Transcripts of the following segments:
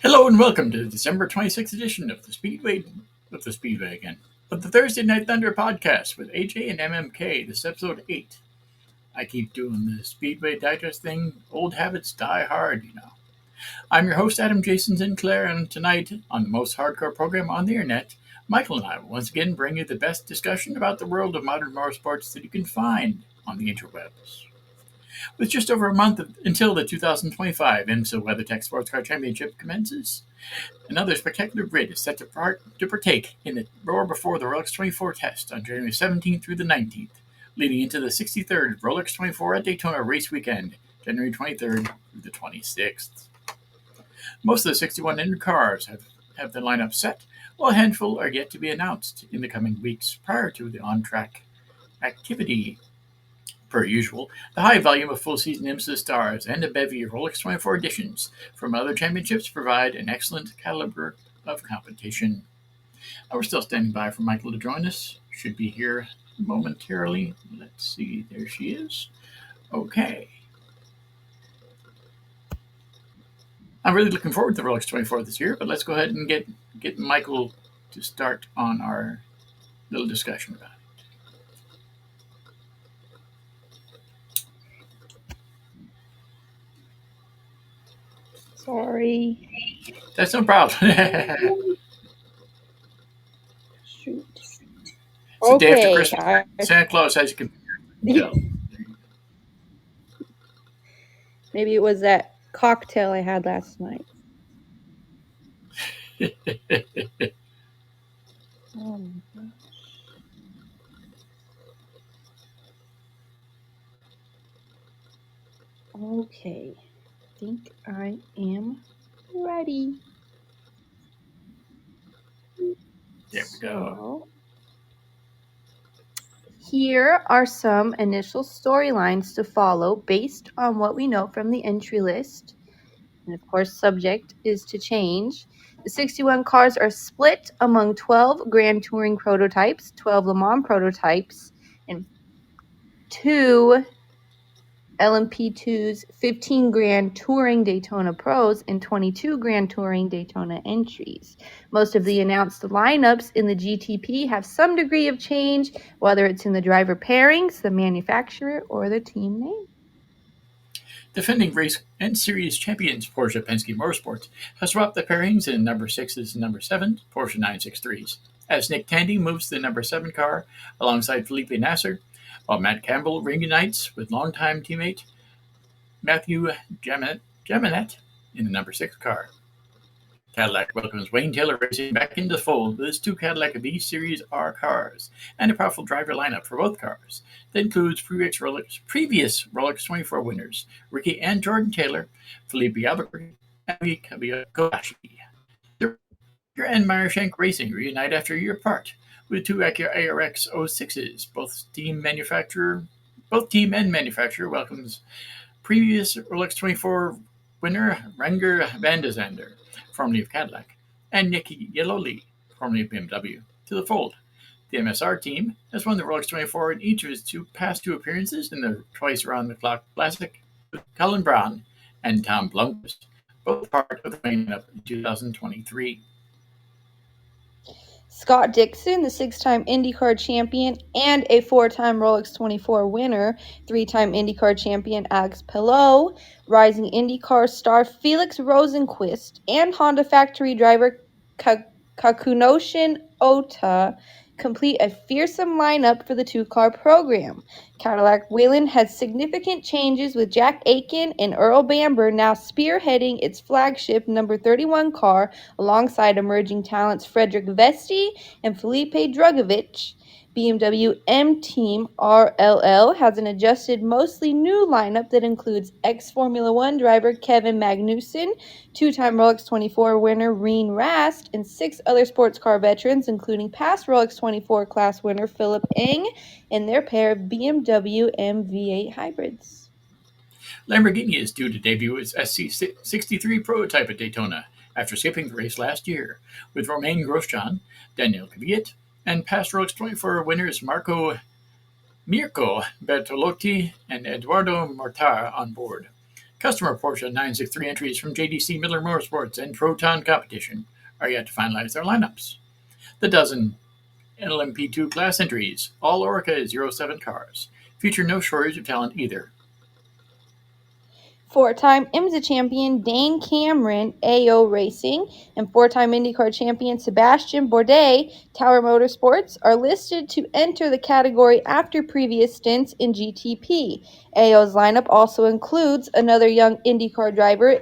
Hello and welcome to the December 26th edition of the Speedway again. But the Thursday Night Thunder podcast with AJ and MMK. This is episode 8. I keep doing the Speedway Digest thing. Old habits die hard. I'm your host, Adam Jason Sinclair, and tonight, on the most hardcore program on the internet, Michael and I will once again bring you the best discussion about the world of modern motorsports that you can find on the interwebs. With just over a month until the 2025 IMSA WeatherTech Sports Car Championship commences, another spectacular grid is set to partake in the Roar Before the Rolex 24 test on January 17th through the 19th, leading into the 63rd Rolex 24 at Daytona race weekend, January 23rd through the 26th. Most of the 61 inner cars have their lineup set, while a handful are yet to be announced in the coming weeks prior to the on-track activity. Per usual, the high volume of full-season IMSA stars and a bevy of Rolex 24 editions from other championships provide an excellent caliber of competition. We're still standing by for Michael to join us. Should be here momentarily. Let's see. There she is. Okay. I'm really looking forward to the Rolex 24 this year, but let's go ahead and get Michael to start on our little discussion about it. Sorry. That's no problem. Shoot. It's the day after Okay. Christmas. Santa Claus has you can tell. Maybe it was that cocktail I had last night. Oh my gosh. Okay. I think I am ready. There we go. Here are some initial storylines to follow based on what we know from the entry list. And of course, subject is to change. The 61 cars are split among 12 Grand Touring prototypes, 12 Le Mans prototypes, and 2 LMP2s, 15 Grand Touring Daytona Pros, and 22 Grand Touring Daytona entries. Most of the announced lineups in the GTP have some degree of change, whether it's in the driver pairings, the manufacturer, or the team name. Defending race and series champions Porsche Penske Motorsports has swapped the pairings in number 6s and number 7 Porsche 963s, as Nick Tandy moves to the number 7 car alongside Felipe Nasser, while Matt Campbell reunites with longtime teammate Matthew Jaminet in the number 6 car. Cadillac welcomes Wayne Taylor Racing back into the fold with his 2 Cadillac V Series R cars and a powerful driver lineup for both cars that includes previous Rolex 24 winners Ricky and Jordan Taylor, Felipe Albuquerque, and Kobayashi. And Meyershank Racing reunite after a year apart with 2 Acura ARX 06s. Both team and manufacturer welcomes previous Rolex 24 winner Renger van der Zande, formerly of Cadillac, and Nicky Yeloli, formerly of BMW, to the fold. The MSR team has won the Rolex 24 in each of his past 2 appearances in the Twice Around the Clock Classic with Colin Brown and Tom Blomqvist, both part of the lineup in 2023. Scott Dixon, the 6-time IndyCar champion and a 4-time Rolex 24 winner, 3-time IndyCar champion Alex Palou, rising IndyCar star Felix Rosenqvist, and Honda factory driver Kakunoshin Ota complete a fearsome lineup for the 2-car program. Cadillac Whelen had significant changes with Jack Aiken and Earl Bamber now spearheading its flagship number 31 car alongside emerging talents Frederick Vesti and Felipe Drugovich. BMW M Team RLL has an adjusted, mostly new lineup that includes ex-Formula One driver Kevin Magnussen, 2-time Rolex 24 winner Reen Rast, and 6 other sports car veterans, including past Rolex 24 class winner Philip Eng and their pair of BMW M8 hybrids. Lamborghini is due to debut its SC63 prototype at Daytona after skipping the race last year, with Romain Grosjean, Daniel Kvyat, and past Rolex 24 winners Mirko Bertolotti and Eduardo Mortar on board. Customer Porsche 963 entries from JDC Miller Motorsports and Proton Competition are yet to finalize their lineups. The dozen LMP2 class entries, all Orica 07 cars, feature no shortage of talent either. Four-time IMSA champion Dane Cameron, AO Racing, and four-time IndyCar champion Sebastian Bourdais, Tower Motorsports, are listed to enter the category after previous stints in GTP. AO's lineup also includes another young IndyCar driver,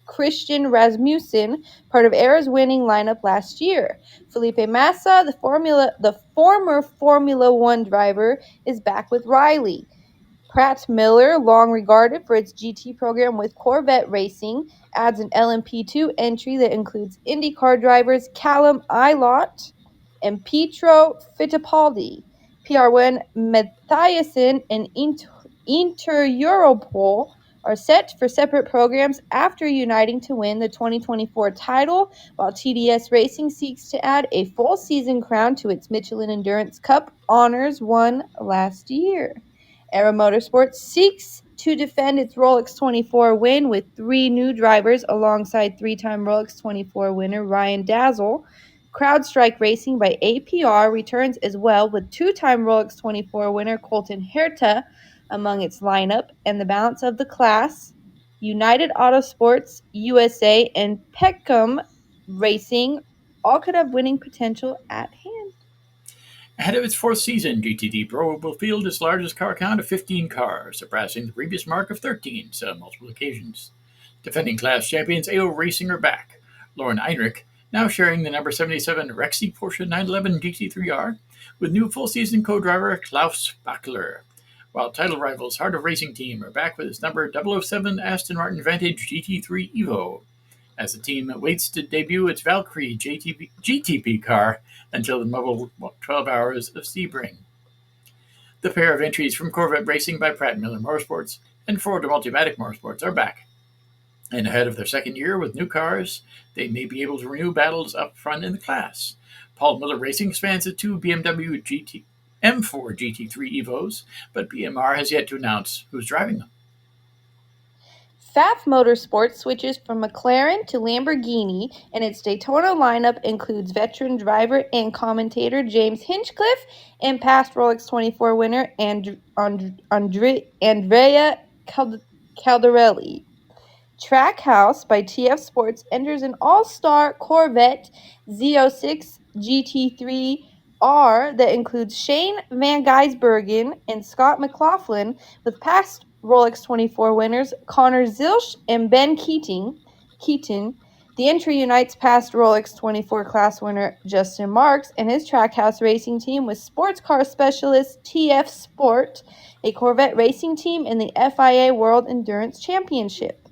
Christian Rasmussen, part of Era's winning lineup last year. Felipe Massa, the former Formula One driver, is back with Riley. Pratt Miller, long regarded for its GT program with Corvette Racing, adds an LMP2 entry that includes IndyCar drivers Callum Ilott and Pietro Fittipaldi. PR1 Mathiasen and Inter-Europol are set for separate programs after uniting to win the 2024 title, while TDS Racing seeks to add a full season crown to its Michelin Endurance Cup honors won last year. Era Motorsports seeks to defend its Rolex 24 win with three new drivers alongside three-time Rolex 24 winner Ryan Dazzle. CrowdStrike Racing by APR returns as well with two-time Rolex 24 winner Colton Herta among its lineup, and the balance of the class, United Autosports, USA, and Peckham Racing all could have winning potential at hand. Ahead of its fourth season, GTD Pro will field its largest car count of 15 cars, surpassing the previous mark of 13 on multiple occasions. Defending class champions AO Racing are back. Lauren Heinrich, now sharing the number 77 Rexy Porsche 911 GT3R, with new full-season co-driver Klaus Bachler, while title rivals Heart of Racing Team are back with its number 007 Aston Martin Vantage GT3 Evo, as the team waits to debut its Valkyrie GTP car until the mobile 12 hours of Sebring. The pair of entries from Corvette Racing by Pratt Miller Motorsports and Ford Multimatic Motorsports are back. And ahead of their second year with new cars, they may be able to renew battles up front in the class. Paul Miller Racing spans the two BMW M4 GT3 Evos, but BMR has yet to announce who's driving them. Pfaff Motorsports switches from McLaren to Lamborghini, and its Daytona lineup includes veteran driver and commentator James Hinchcliffe and past Rolex 24 winner Andrea Caldarelli. Trackhouse by TF Sports enters an all-star Corvette Z06 GT3R that includes Shane Van Gisbergen and Scott McLaughlin, with past Rolex 24 winners Connor Zilch and Ben Keaton. The entry unites past Rolex 24 class winner Justin Marks and his Trackhouse racing team with sports car specialist TF Sport, a Corvette racing team in the FIA World Endurance Championship.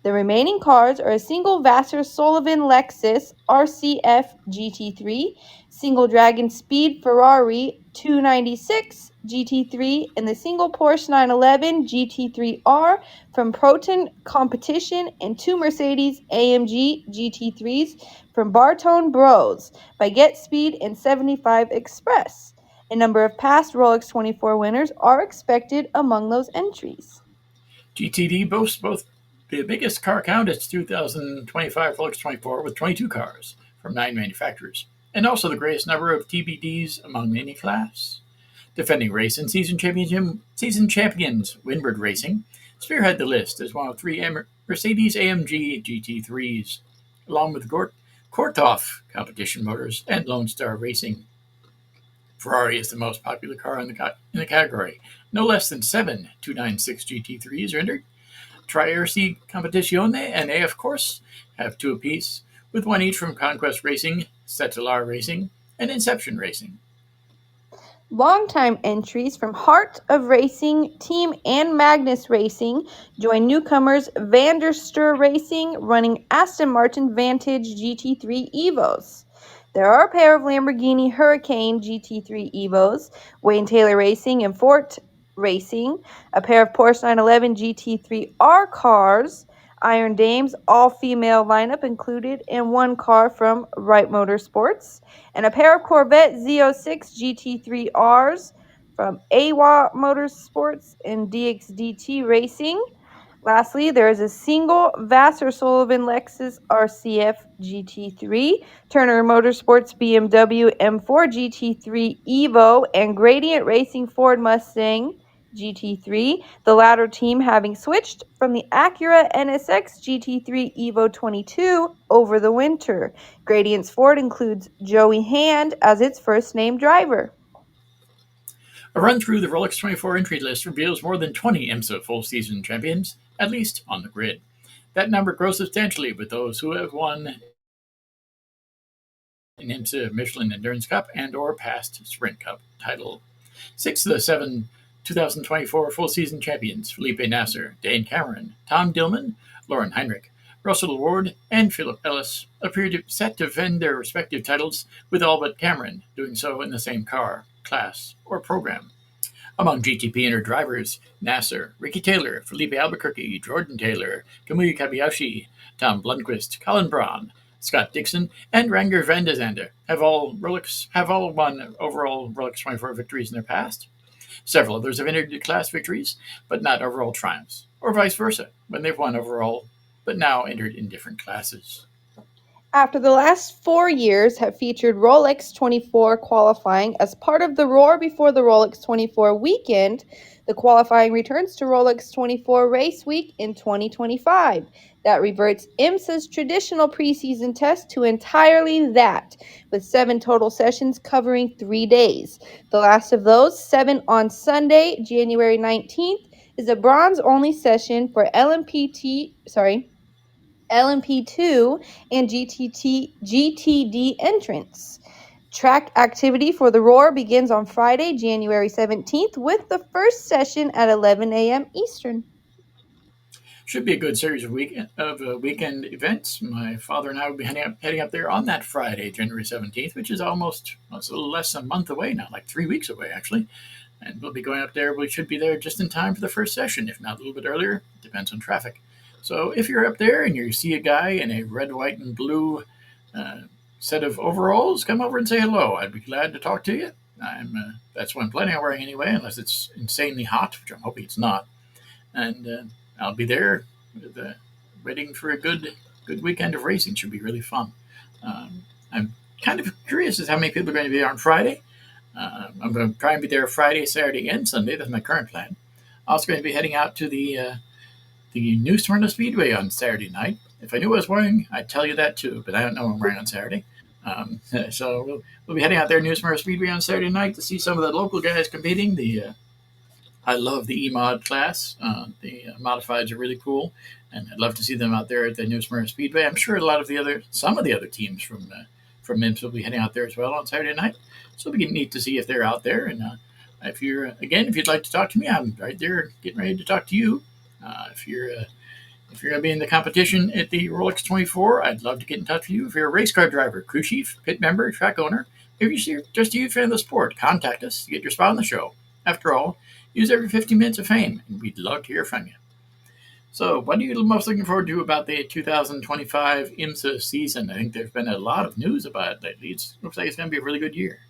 The remaining cars are a single Vassar Sullivan Lexus RCF GT3, single Dragon Speed Ferrari 296 GT3, and the single Porsche 911 GT3R from Proton Competition, and two Mercedes AMG GT3s from Bartone Bros by Get Speed and 75 Express. A number of past Rolex 24 winners are expected among those entries. GTD boasts both the biggest car count its 2025 Rolex 24 with 22 cars from 9 manufacturers, and also the greatest number of TBDs among any class. Defending race and season champions Winbird Racing spearhead the list as one of three Mercedes AMG GT3s, along with Korthoff Competition Motors and Lone Star Racing. Ferrari is the most popular car in the category. No less than 7 296 GT3s are entered. Tri-RC Competizione and AF Course have two apiece, with one each from Conquest Racing, Cetelar Racing, and Inception Racing. Longtime entries from Heart of Racing Team and Magnus Racing join newcomers Vanderster Racing, running Aston Martin Vantage GT3 Evos. There are a pair of Lamborghini Hurricane GT3 Evos, Wayne Taylor Racing and Fort Racing, a pair of Porsche 911 GT3R cars, Iron Dames all-female lineup included, and one car from Wright Motorsports, and a pair of Corvette Z06 GT3Rs from AWA Motorsports and DXDT Racing, Lastly, there is a single Vassar-Sullivan Lexus RCF GT3, Turner Motorsports BMW M4 GT3 Evo, and Gradient Racing Ford Mustang GT3, the latter team having switched from the Acura NSX GT3 Evo 22 over the winter. Gradient's Ford includes Joey Hand as its first-name driver. A run through the Rolex 24 entry list reveals more than 20 IMSA full season champions, at least on the grid. That number grows substantially with those who have won an IMSA Michelin Endurance Cup and or past Sprint Cup title. 6 of the 7 2024 full season champions, Felipe Nasser, Dane Cameron, Tom Dillman, Lauren Heinrich, Russell Ward, and Philip Ellis, appear set to defend their respective titles, with all but Cameron doing so in the same car, class, or program. Among GTP entered drivers, Nasser, Ricky Taylor, Felipe Albuquerque, Jordan Taylor, Kamui Kabayashi, Tom Blundquist, Colin Braun, Scott Dixon, and Ranger Van de Zande have all won overall Rolex 24 victories in their past. Several others have entered class victories, but not overall triumphs, or vice versa, when they've won overall, but now entered in different classes. After the last 4 years have featured Rolex 24 qualifying as part of the Roar Before the Rolex 24 weekend, the qualifying returns to Rolex 24 race week in 2025. That reverts IMSA's traditional preseason test to entirely that, with 7 total sessions covering 3 days. The last of those, 7 on Sunday, January 19th, is a bronze-only session for LMP2 and GTD entrants. Track activity for the Roar begins on Friday, January 17th, with the first session at 11 a.m. Eastern. Should be a good series of weekend events. My father and I will be heading up there on that Friday, January 17th, which is almost it's a little less than a month away now, like 3 weeks away actually. And we'll be going up there. We should be there just in time for the first session, if not a little bit earlier. Depends on traffic. So if you're up there and you see a guy in a red, white, and blue set of overalls, come over and say hello. I'd be glad to talk to you. That's what I'm planning on wearing anyway, unless it's insanely hot, which I'm hoping it's not. And I'll be there waiting for a good weekend of racing. Should be really fun. I'm kind of curious as how many people are going to be there on Friday. I'm going to try and be there Friday, Saturday, and Sunday. That's my current plan. Also going to be heading out to the New Smyrna Speedway on Saturday night. If I knew what I was wearing, I'd tell you that too, but I don't know what I'm wearing on Saturday. So we'll be heading out there to New Smyrna Speedway on Saturday night to see some of the local guys competing. I love the E-Mod class. The modifieds are really cool, and I'd love to see them out there at the New Smyrna Speedway. I'm sure some of the other teams from IMSA will be heading out there as well on Saturday night. So it'll be neat to see if they're out there. And if you'd like to talk to me, I'm right there getting ready to talk to you. If you're going to be in the competition at the Rolex 24, I'd love to get in touch with you. If you're a race car driver, crew chief, pit member, track owner, if you're just a huge fan of the sport, contact us to get your spot on the show. After all, use every 15 minutes of fame, and we'd love to hear from you. So, what are you most looking forward to about the 2025 IMSA season? I think there's been a lot of news about it lately. It looks like it's going to be a really good year.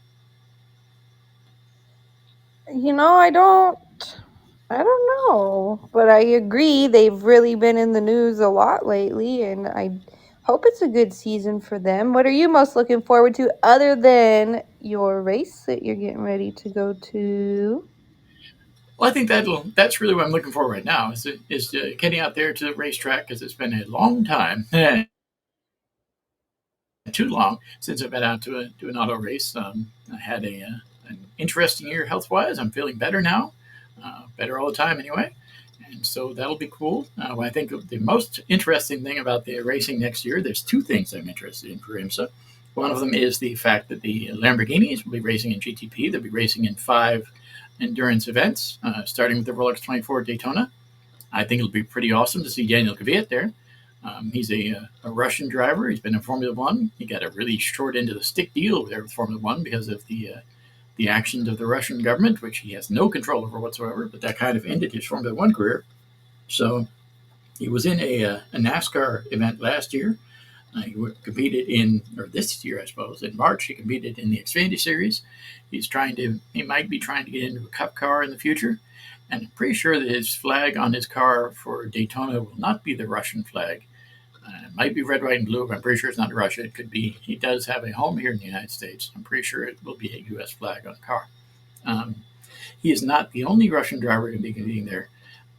I don't know, but I agree they've really been in the news a lot lately, and I hope it's a good season for them. What are you most looking forward to other than your race that you're getting ready to go to? Well, I think that's really what I'm looking for right now is getting out there to the racetrack, because it's been a long time, too long, since I've been out to an auto race. I had an interesting year health wise. I'm feeling better now, better all the time anyway, and so that'll be cool. I think the most interesting thing about the racing next year, there's 2 things I'm interested in for IMSA. One of them is the fact that the Lamborghinis will be racing in GTP. They'll be racing in 5 endurance events, starting with the Rolex 24 Daytona. I think it'll be pretty awesome to see Daniel Kvyat there. He's a Russian driver. He's been in Formula One. He got a really short end of the stick deal there with Formula One because of the actions of the Russian government, which he has no control over whatsoever. But that kind of ended his Formula One career. So he was in a NASCAR event last year. He competed this year, I suppose, in March. He competed in the Xfinity Series. He might be trying to get into a Cup car in the future. And I'm pretty sure that his flag on his car for Daytona will not be the Russian flag. It might be red, white, and blue, but I'm pretty sure it's not Russia. It could be. He does have a home here in the United States. I'm pretty sure it will be a U.S. flag on the car. Um, he is not the only Russian driver to be competing there,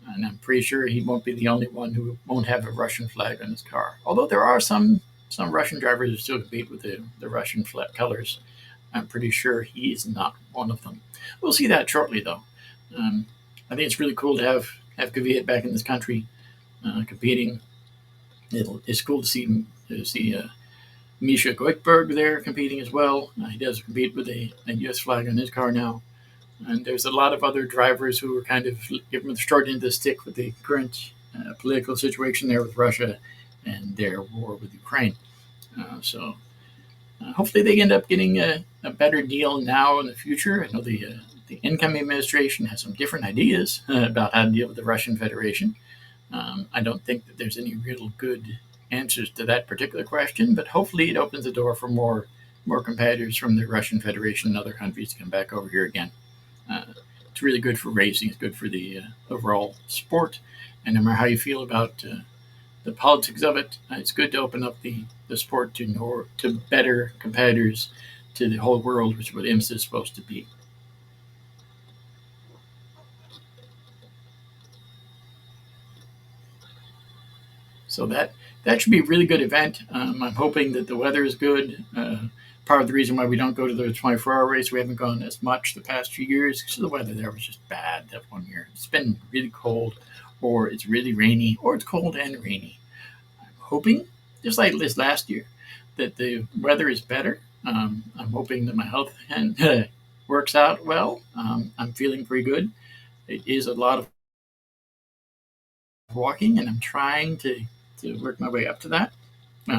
and I'm pretty sure he won't be the only one who won't have a Russian flag on his car. Although there are some Russian drivers who still compete with the Russian flag colors. I'm pretty sure he is not one of them. We'll see that shortly, though. I think it's really cool to have Kvyat back in this country competing. It's cool to see Misha Goikberg there competing as well. He does compete with a U.S. flag on his car now. And there's a lot of other drivers who are kind of giving the short end of the stick with the current political situation there with Russia and their war with Ukraine. So hopefully they end up getting a better deal now in the future. I know the incoming administration has some different ideas about how to deal with the Russian Federation. I don't think that there's any real good answers to that particular question, but hopefully it opens the door for more competitors from the Russian Federation and other countries to come back over here again. It's really good for racing. It's good for the overall sport. And no matter how you feel about the politics of it, it's good to open up the sport to better competitors, to the whole world, which is what IMSA is supposed to be. So that should be a really good event. I'm hoping that the weather is good. Part of the reason why we don't go to the 24-hour race, we haven't gone as much the past few years because the weather there was just bad that one year. It's been really cold, or it's really rainy, or it's cold and rainy. I'm hoping, just like this last year, that the weather is better. I'm hoping that my health works out well. I'm feeling pretty good. It is a lot of walking, and I'm trying to work my way up to that.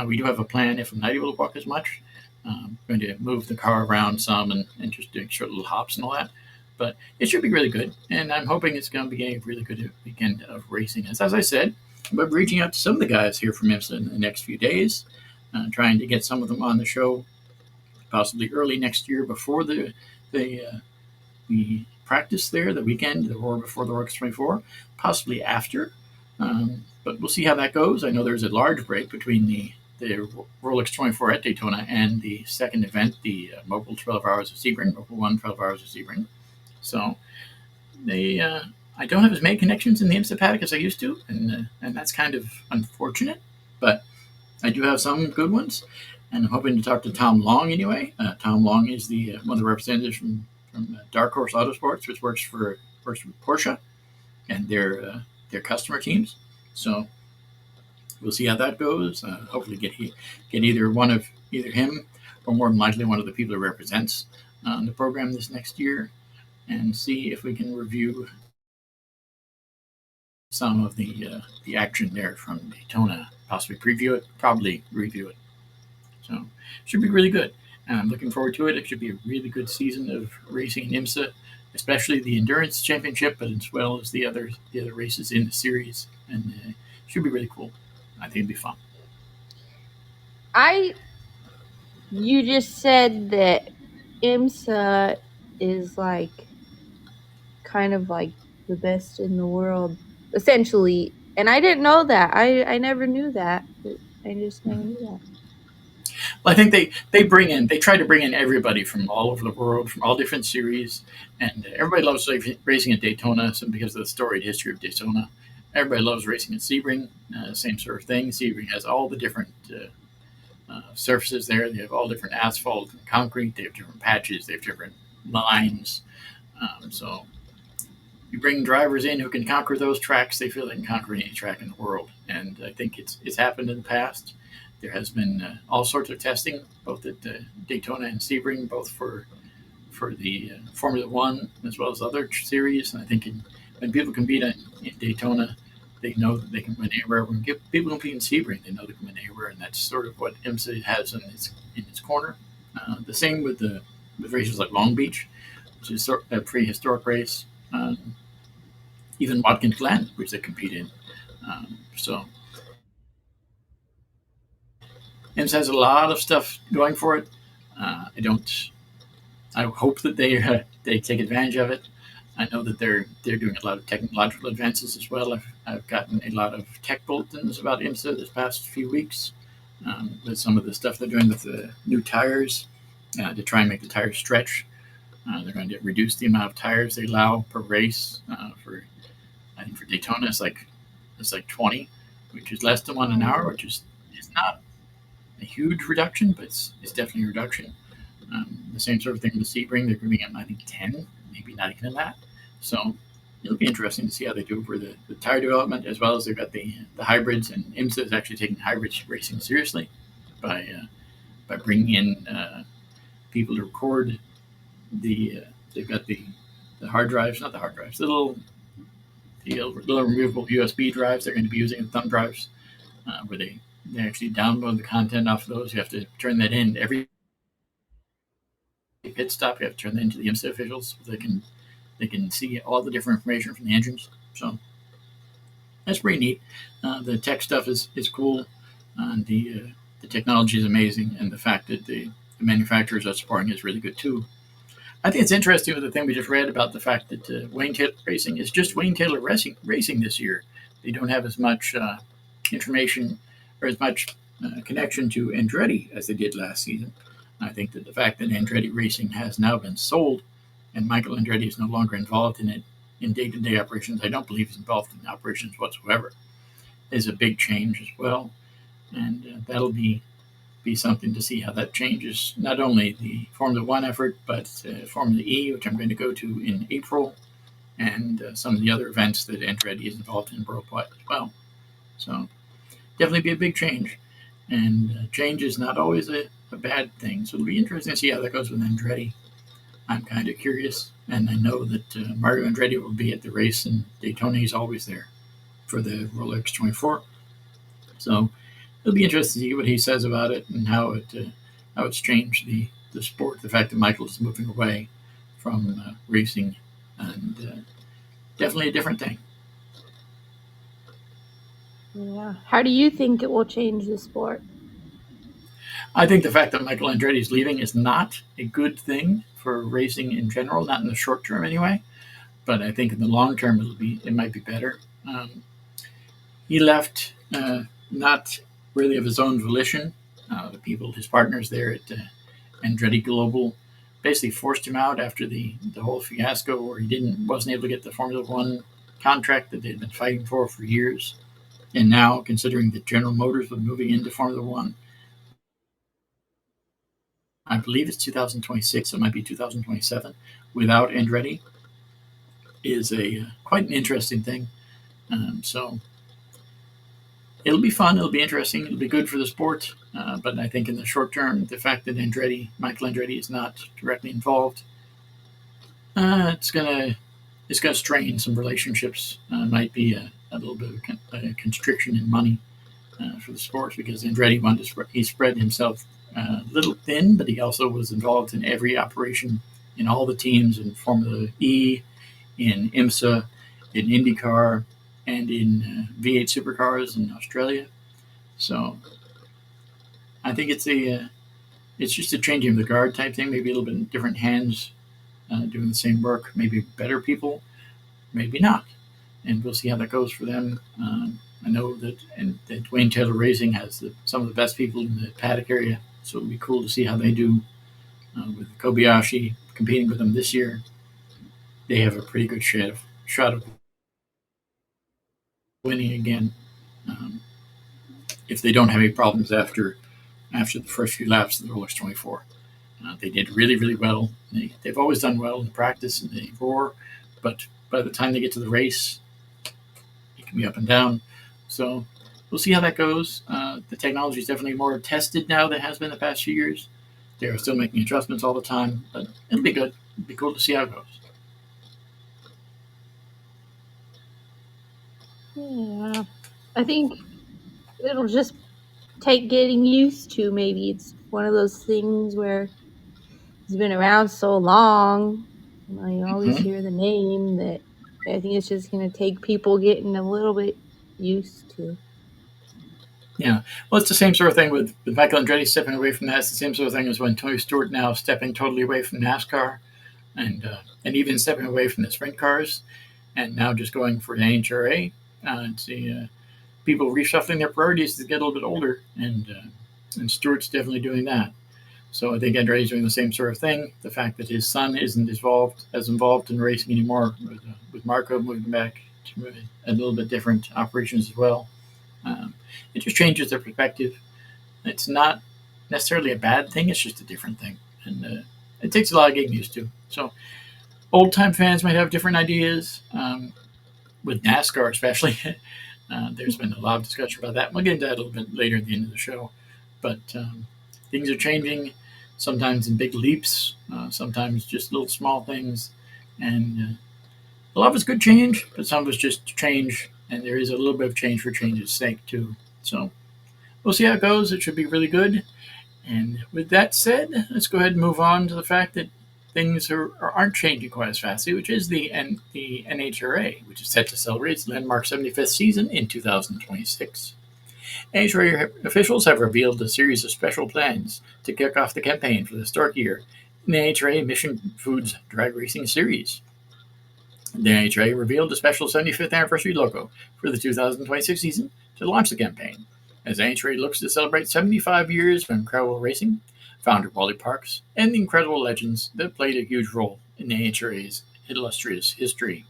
We do have a plan if I'm not able to walk as much. I'm going to move the car around some and just doing short little hops and all that. But it should be really good, and I'm hoping it's going to be a really good weekend of racing. As I said, I'm reaching out to some of the guys here from IMSA in the next few days, trying to get some of them on the show, possibly early next year before the practice there, the weekend, or before the Rolex 24, possibly after. But we'll see how that goes. I know there's a large break between the Rolex 24 at Daytona and the second event, the Mobile 12 Hours of Sebring, Mobile 1 12 Hours of Sebring. So I don't have as many connections in the IMSA paddock as I used to, and that's kind of unfortunate. But I do have some good ones, and I'm hoping to talk to Tom Long anyway. Tom Long is the one of the representatives from Dark Horse Autosports, which works for Porsche and their customer teams. So we'll see how that goes. Hopefully get either him or more than likely one of the people who represents the program this next year, and see if we can review some of the action there from Daytona. Possibly preview it, probably review it. So it should be really good. And I'm looking forward to it. It should be a really good season of racing in IMSA, especially the Endurance Championship, but as well as the other races in the series. And it should be really cool. I think it'd be fun. You just said that IMSA is like kind of like the best in the world, essentially. And I didn't know that. I never knew that. I just never knew that. Well, I think they try to bring in everybody from all over the world, from all different series, and everybody loves racing at Daytona because of the storied history of Daytona. Everybody loves racing at Sebring, same sort of thing. Sebring has all the different surfaces there. They have all different asphalt and concrete. They have different patches. They have different lines. So you bring drivers in who can conquer those tracks, they feel they can conquer any track in the world. And I think it's happened in the past. There has been all sorts of testing, both at Daytona and Sebring, both for the Formula One as well as other series. And I think when people compete in Daytona, they know that they can win anywhere. When people compete in Sebring, they know they can win anywhere, and that's sort of what IMSA has in its corner. The same with races like Long Beach, which is a prehistoric race. Even Watkins Glen, which they compete in. So IMSA has a lot of stuff going for it. I hope that they take advantage of it. I know that they're doing a lot of technological advances as well. I've gotten a lot of tech bulletins about IMSA this past few weeks. With some of the stuff they're doing with the new tires to try and make the tires stretch. They're going to reduce the amount of tires they allow per race. For I think for Daytona, it's like 20, which is less than one an hour, which is not a huge reduction, but it's definitely a reduction. The same sort of thing with Sebring. They're giving them, I think, 10, maybe not even that. So it'll be interesting to see how they do for the tire development, as well as they've got the hybrids. And IMSA is actually taking hybrids racing seriously by bringing in people to record they've got the hard drives, not the hard drives, the little removable USB drives they're going to be using, thumb drives, where they actually download the content off of those. You have to turn that in every pit stop. You have to turn that into the IMSA officials so they can see all the different information from the engines. So that's pretty neat. The tech stuff is cool, and the technology is amazing, and the fact that the manufacturers are supporting is really good too. I think it's interesting with the thing we just read about the fact that Wayne Taylor Racing is just Wayne Taylor Racing this year. They don't have as much information or as much connection to Andretti as they did last season. I think that the fact that Andretti Racing has now been sold and Michael Andretti is no longer involved in it in day-to-day operations, I don't believe he's involved in operations whatsoever, is a big change as well. And that'll be something to see how that changes not only the Formula One effort, but Formula E, which I'm going to go to in April, and some of the other events that Andretti is involved in worldwide as well. So definitely be a big change, and change is not always a bad thing. So it'll be interesting to see how that goes with Andretti. I'm kind of curious, and I know that Mario Andretti will be at the race in Daytona. He's always there for the Rolex 24. So it'll be interesting to see what he says about it and how it's changed the sport. The fact that Michael is moving away from racing, and definitely a different thing. Yeah. How do you think it will change the sport? I think the fact that Michael Andretti is leaving is not a good thing for racing in general, not in the short term anyway. But I think in the long term it might be better. He left not really of his own volition. The people, his partners there at Andretti Global, basically forced him out after the whole fiasco where he wasn't able to get the Formula One contract that they'd been fighting for years. And now, considering that General Motors was moving into Formula One, I believe it's 2026, so it might be 2027, without Andretti, is a quite an interesting thing. So it'll be fun. It'll be interesting. It'll be good for the sport. But I think in the short term, the fact that Michael Andretti, is not directly involved, it's gonna strain some relationships. Might be a little bit of a constriction in money for the sport because Andretti he spread himself a little thin, but he also was involved in every operation in all the teams in Formula E, in IMSA, in IndyCar, and in V8 supercars in Australia. So I think it's just a changing of the guard type thing, maybe a little bit different hands doing the same work, maybe better people, maybe not. And we'll see how that goes for them. I know that Wayne Taylor Racing has some of the best people in the paddock area, so it'll be cool to see how they do with Kobayashi competing with them this year. They have a pretty good shot of winning again if they don't have any problems after the first few laps of the Rolex 24. They did really, really well. They've always done well in practice and they roar, but by the time they get to the race, it can be up and down. So we'll see how that goes. The technology is definitely more tested now than it has been the past few years. They're still making adjustments all the time, but it'll be good. It'll be cool to see how it goes. Yeah, I think it'll just take getting used to. Maybe it's one of those things where it's been around so long. You always hear the name that I think it's just going to take people getting a little bit used to. Yeah, well, it's the same sort of thing with Michael Andretti stepping away from that. It's the same sort of thing as when Tony Stewart now stepping totally away from NASCAR. and even stepping away from the sprint cars and now just going for the NHRA. People reshuffling their priorities as they get a little bit older, and Stewart's definitely doing that. So I think Andretti's doing the same sort of thing. The fact that his son isn't involved in racing anymore, with Marco moving back to a little bit different operations as well, it just changes their perspective. It's not necessarily a bad thing; it's just a different thing, and it takes a lot of getting used to. So old time fans might have different ideas, with NASCAR especially. There's been a lot of discussion about that. We'll get into that a little bit later at the end of the show. But things are changing, sometimes in big leaps, sometimes just little small things. And a lot of it's good change, but some of it's just change. And there is a little bit of change for change's sake, too. So we'll see how it goes. It should be really good. And with that said, let's go ahead and move on to the fact that things aren't changing quite as fast, which is the NHRA, which is set to celebrate its landmark 75th season in 2026. NHRA officials have revealed a series of special plans to kick off the campaign for the historic year in the NHRA Mission Foods Drag Racing Series. The NHRA revealed a special 75th anniversary logo for the 2026 season to launch the campaign, as NHRA looks to celebrate 75 years of incredible racing, founder Wally Parks, and the incredible legends that played a huge role in the NHRA's illustrious history.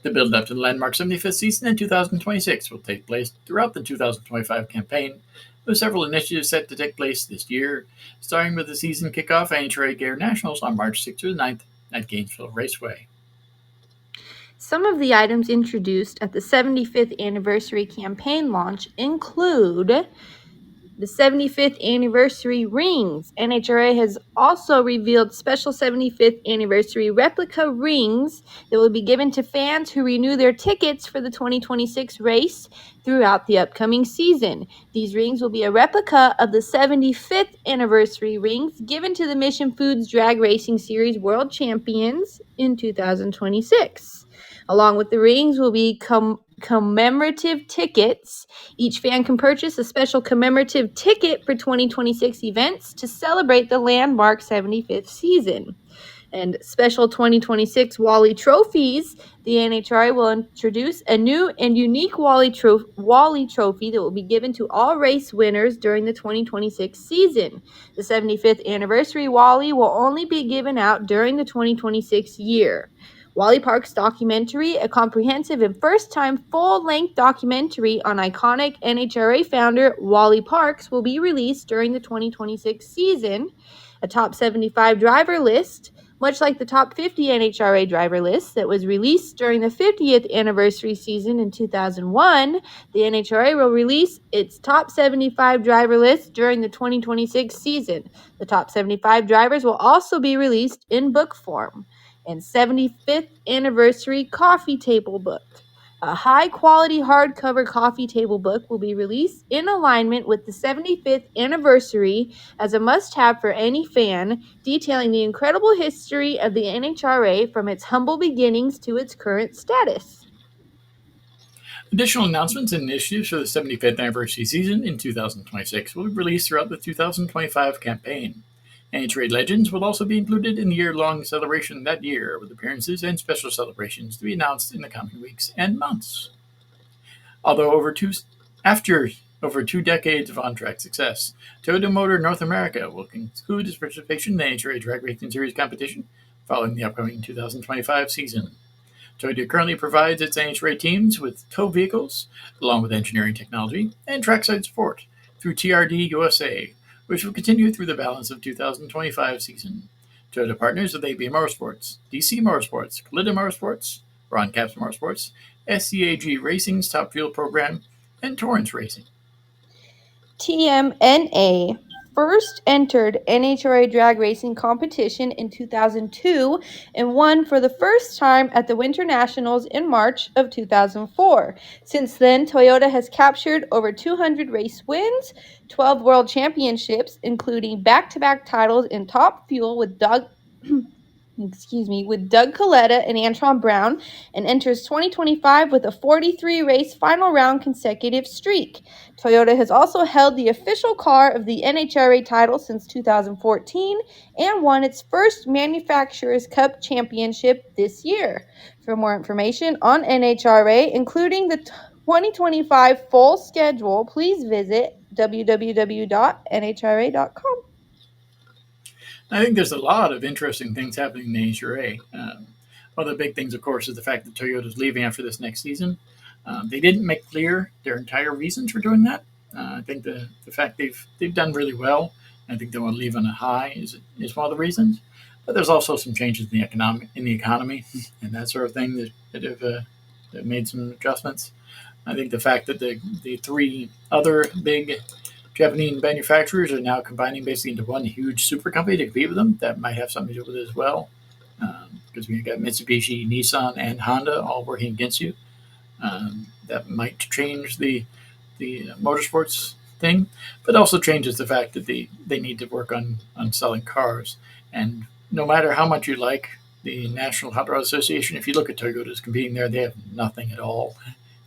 The build-up to the landmark 75th season in 2026 will take place throughout the 2025 campaign, with several initiatives set to take place this year, starting with the season kickoff NHRA Gare Nationals on March 6th through 9th at Gainesville Raceway. Some of the items introduced at the 75th anniversary campaign launch include the 75th anniversary rings. NHRA has also revealed special 75th anniversary replica rings that will be given to fans who renew their tickets for the 2026 race throughout the upcoming season. These rings will be a replica of the 75th anniversary rings given to the Mission Foods Drag Racing Series World Champions in 2026. Along with the rings will be commemorative tickets. Each fan can purchase a special commemorative ticket for 2026 events to celebrate the landmark 75th season. And special 2026 Wally trophies. The NHRA will introduce a new and unique Wally trophy that will be given to all race winners during the 2026 season. The 75th anniversary Wally will only be given out during the 2026 year. Wally Parks documentary, a comprehensive and first-time full-length documentary on iconic NHRA founder Wally Parks, will be released during the 2026 season. A top 75 driver list, much like the top 50 NHRA driver list that was released during the 50th anniversary season in 2001, the NHRA will release its top 75 driver list during the 2026 season. The top 75 drivers will also be released in book form. And 75th anniversary coffee table book. A high-quality hardcover coffee table book will be released in alignment with the 75th anniversary as a must-have for any fan, detailing the incredible history of the NHRA from its humble beginnings to its current status. Additional announcements and initiatives for the 75th anniversary season in 2026 will be released throughout the 2025 campaign. NHRA Legends will also be included in the year-long celebration that year, with appearances and special celebrations to be announced in the coming weeks and months. After over 2 decades of on-track success, Toyota Motor North America will conclude its participation in the NHRA Drag Racing Series competition following the upcoming 2025 season. Toyota currently provides its NHRA teams with tow vehicles, along with engineering technology and trackside support through TRD USA, which will continue through the balance of 2025 season. Toyota partners with AB Motorsports, DC Motorsports, Collider Motorsports, Ron Capps Motorsports, SCAG Racing's Top Fuel program, and Torrance Racing. TMNA first entered NHRA drag racing competition in 2002 and won for the first time at the Winter Nationals in March of 2004. Since then, Toyota has captured over 200 race wins, 12 world championships, including back-to-back titles in Top Fuel with Doug with Doug Coletta and Antron Brown, and enters 2025 with a 43 race final round consecutive streak. Toyota has also held the official car of the NHRA title since 2014 and won its first Manufacturers Cup championship this year. For more information on NHRA, including the 2025 full schedule, please visit www.nhra.com. I think there's a lot of interesting things happening in the NHRA. One of the big things, of course, is the fact that Toyota's leaving after this next season. They didn't make clear their entire reasons for doing that. I think the fact they've done really well, I think they want to leave on a high is one of the reasons. But there's also some changes in the economy and that sort of thing that have made some adjustments. I think the fact that the three other big Japanese manufacturers are now combining basically into one huge super company to compete with them. That might have something to do with it as well, because we've got Mitsubishi, Nissan, and Honda all working against you. That might change the motorsports thing, but also changes the fact that they need to work on selling cars. And no matter how much you like the National Hot Rod Association, if you look at Toyota's competing there, they have nothing at all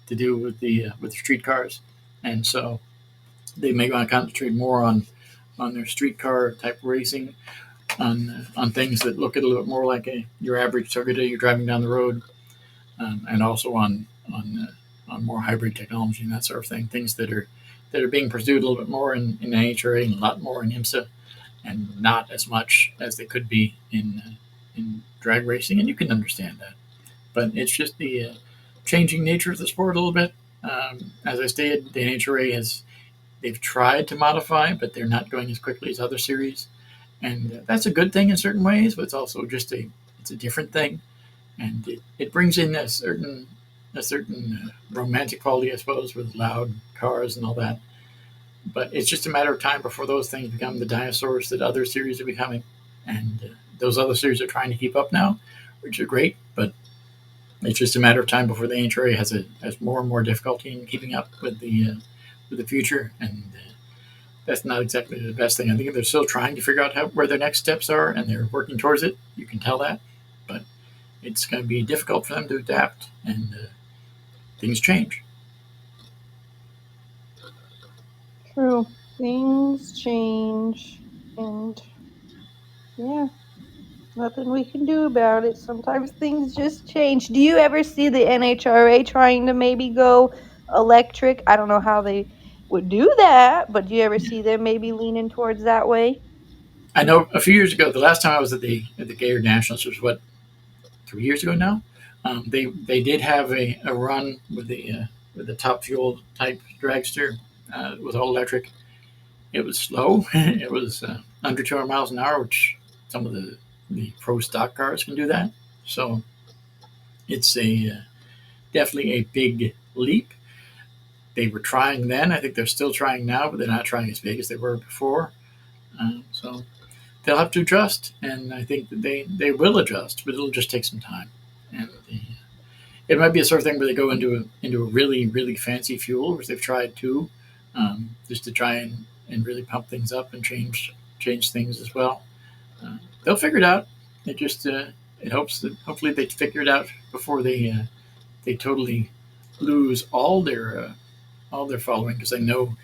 to do with the street cars, and so they may want to concentrate more on their streetcar type racing, on things that look a little bit more like your average Toyota you're driving down the road, and also on more hybrid technology and that sort of thing. Things that are being pursued a little bit more in NHRA and a lot more in IMSA, and not as much as they could be in drag racing. And you can understand that, but it's just the changing nature of the sport a little bit. As I stated, the NHRA they've tried to modify, but they're not going as quickly as other series, and that's a good thing in certain ways. But it's also just it's a different thing, and it brings in a certain romantic quality, I suppose, with loud cars and all that. But it's just a matter of time before those things become the dinosaurs that other series are becoming, and those other series are trying to keep up now, which are great. But it's just a matter of time before the NHRA has more and more difficulty in keeping up with the future, and that's not exactly the best thing. I think they're still trying to figure out where their next steps are, and they're working towards it. You can tell that, but it's going to be difficult for them to adapt, and things change. True. Things change, and yeah, nothing we can do about it. Sometimes things just change. Do you ever see the NHRA trying to maybe go electric? I don't know how they would do that, but do you ever see them maybe leaning towards that way? I know a few years ago, the last time I was at the Gator Nationals was 3 years ago now. They did have a run with the top fuel type dragster. It was all electric. It was slow. It was under 200 miles an hour, which some of the pro stock cars can do that. So it's definitely a big leap. They were trying then. I think they're still trying now, but they're not trying as big as they were before. So they'll have to adjust, and I think that they will adjust, but it'll just take some time. And it might be a sort of thing where they go into a really, really fancy fuel, which they've tried too, just to try and really pump things up and change things as well. They'll figure it out. It hopes that hopefully they figure it out before they totally lose all their following, because I know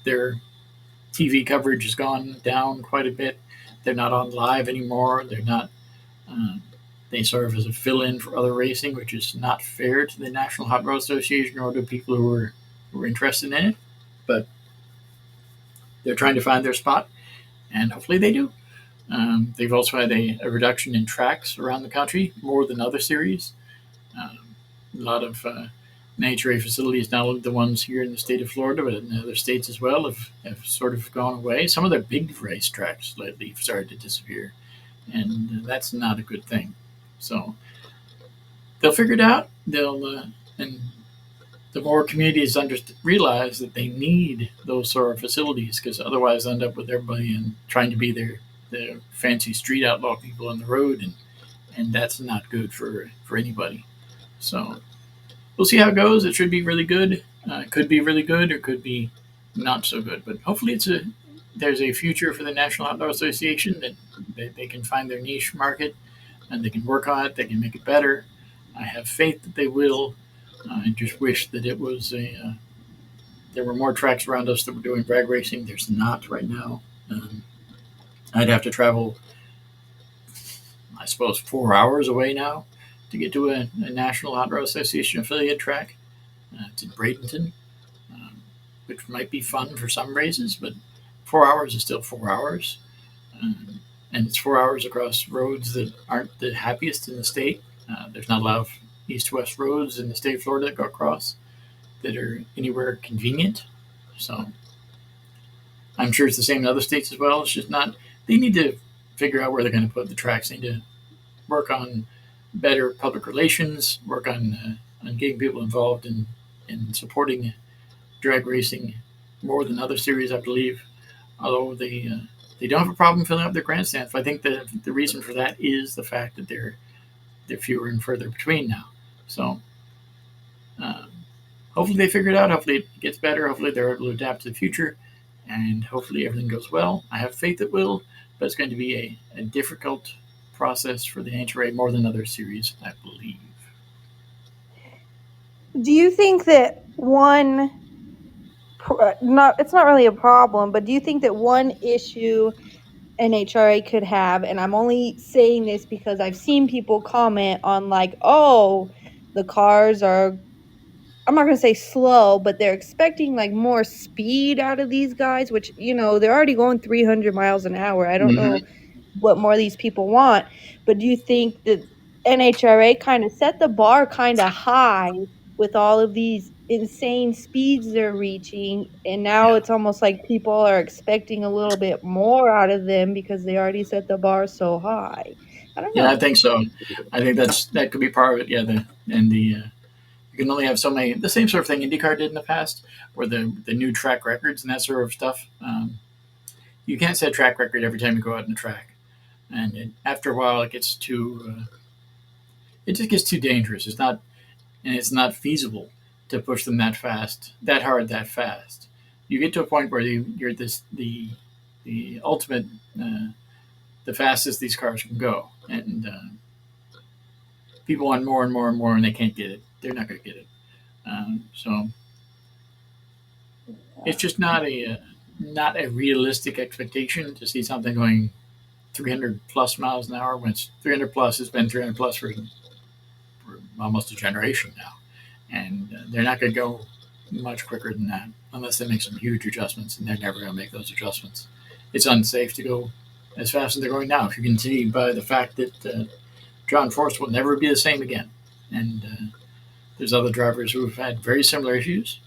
their TV coverage has gone down quite a bit. They're not on live anymore. They're not. They serve as a fill-in for other racing, which is not fair to the National Hot Rod Association or to people who are interested in it. But they're trying to find their spot, and hopefully they do. They've also had a reduction in tracks around the country, more than other series. A lot of NHRA facilities, not only the ones here in the state of Florida, but in other states as well, have sort of gone away. Some of their big racetracks lately have started to disappear, and that's not a good thing. So they'll figure it out. And the more communities realize that they need those sort of facilities, because otherwise end up with everybody and trying to be their fancy street outlaw people on the road, and that's not good for anybody. So we'll see how it goes. It should be really good. It could be really good, or could be not so good. But hopefully it's there's a future for the National Outdoor Association, that they can find their niche market and they can work on it. They can make it better. I have faith that they will. I just wish that it was there were more tracks around us that were doing drag racing. There's not right now. I'd have to travel, I suppose, 4 hours away now to get to a National Outdoor Association affiliate track. It's in Bradenton, which might be fun for some races, but 4 hours is still 4 hours. And it's 4 hours across roads that aren't the happiest in the state. There's not a lot of east-west roads in the state of Florida that go across that are anywhere convenient. So I'm sure it's the same in other states as well. It's just not. They need to figure out where they're going to put the tracks. They need to work on better public relations, work on getting people involved in supporting drag racing more than other series, I believe. Although they don't have a problem filling up their grandstands. But I think the reason for that is the fact that they're fewer and further between now. So hopefully they figure it out. Hopefully it gets better. Hopefully they're able to adapt to the future, and hopefully everything goes well. I have faith it will, but it's going to be a difficult process for the NHRA more than other series, I believe. Do you think that it's not really a problem, but do you think that one issue NHRA could have, and I'm only saying this because I've seen people comment on like, oh, the cars are, I'm not going to say slow, but they're expecting like more speed out of these guys, which, they're already going 300 miles an hour. I don't know what more these people want, but do you think that NHRA kind of set the bar kind of high with all of these insane speeds they're reaching, and now it's almost like people are expecting a little bit more out of them because they already set the bar so high? I don't Yeah, know. I think so. I think that could be part of it. Yeah, you can only have so many. The same sort of thing IndyCar did in the past, where the new track records and that sort of stuff. You can't set a track record every time you go out on the track, and after a while, it gets too. It just gets too dangerous. It's not feasible to push them that fast, that hard, that fast. You get to a point where you're the ultimate, the fastest these cars can go, and people want more and more and more, and they can't get it. They're not going to get it. So it's just not a realistic expectation to see something going 300 plus miles an hour when it's 300 plus. It's been 300 plus for almost a generation now, and they're not going to go much quicker than that unless they make some huge adjustments, and they're never going to make those adjustments. It's unsafe to go as fast as they're going now. If you can see by the fact that John Force will never be the same again, and there's other drivers who have had very similar issues.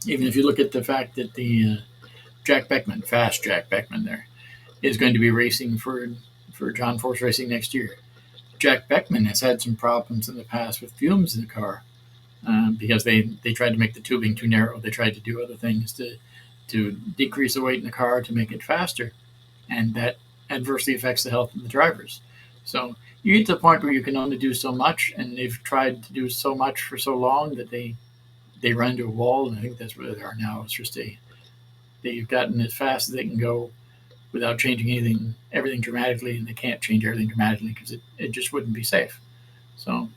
Even if you look at the fact that the fast Jack Beckman there, is going to be racing for John Force Racing next year. Jack Beckman has had some problems in the past with fumes in the car because they tried to make the tubing too narrow. They tried to do other things to decrease the weight in the car to make it faster, and that adversely affects the health of the drivers. So you get to the point where you can only do so much, and they've tried to do so much for so long that they run into a wall, and I think that's where they are now. It's just they've gotten as fast as they can go without changing everything dramatically, and they can't change everything dramatically because it just wouldn't be safe. So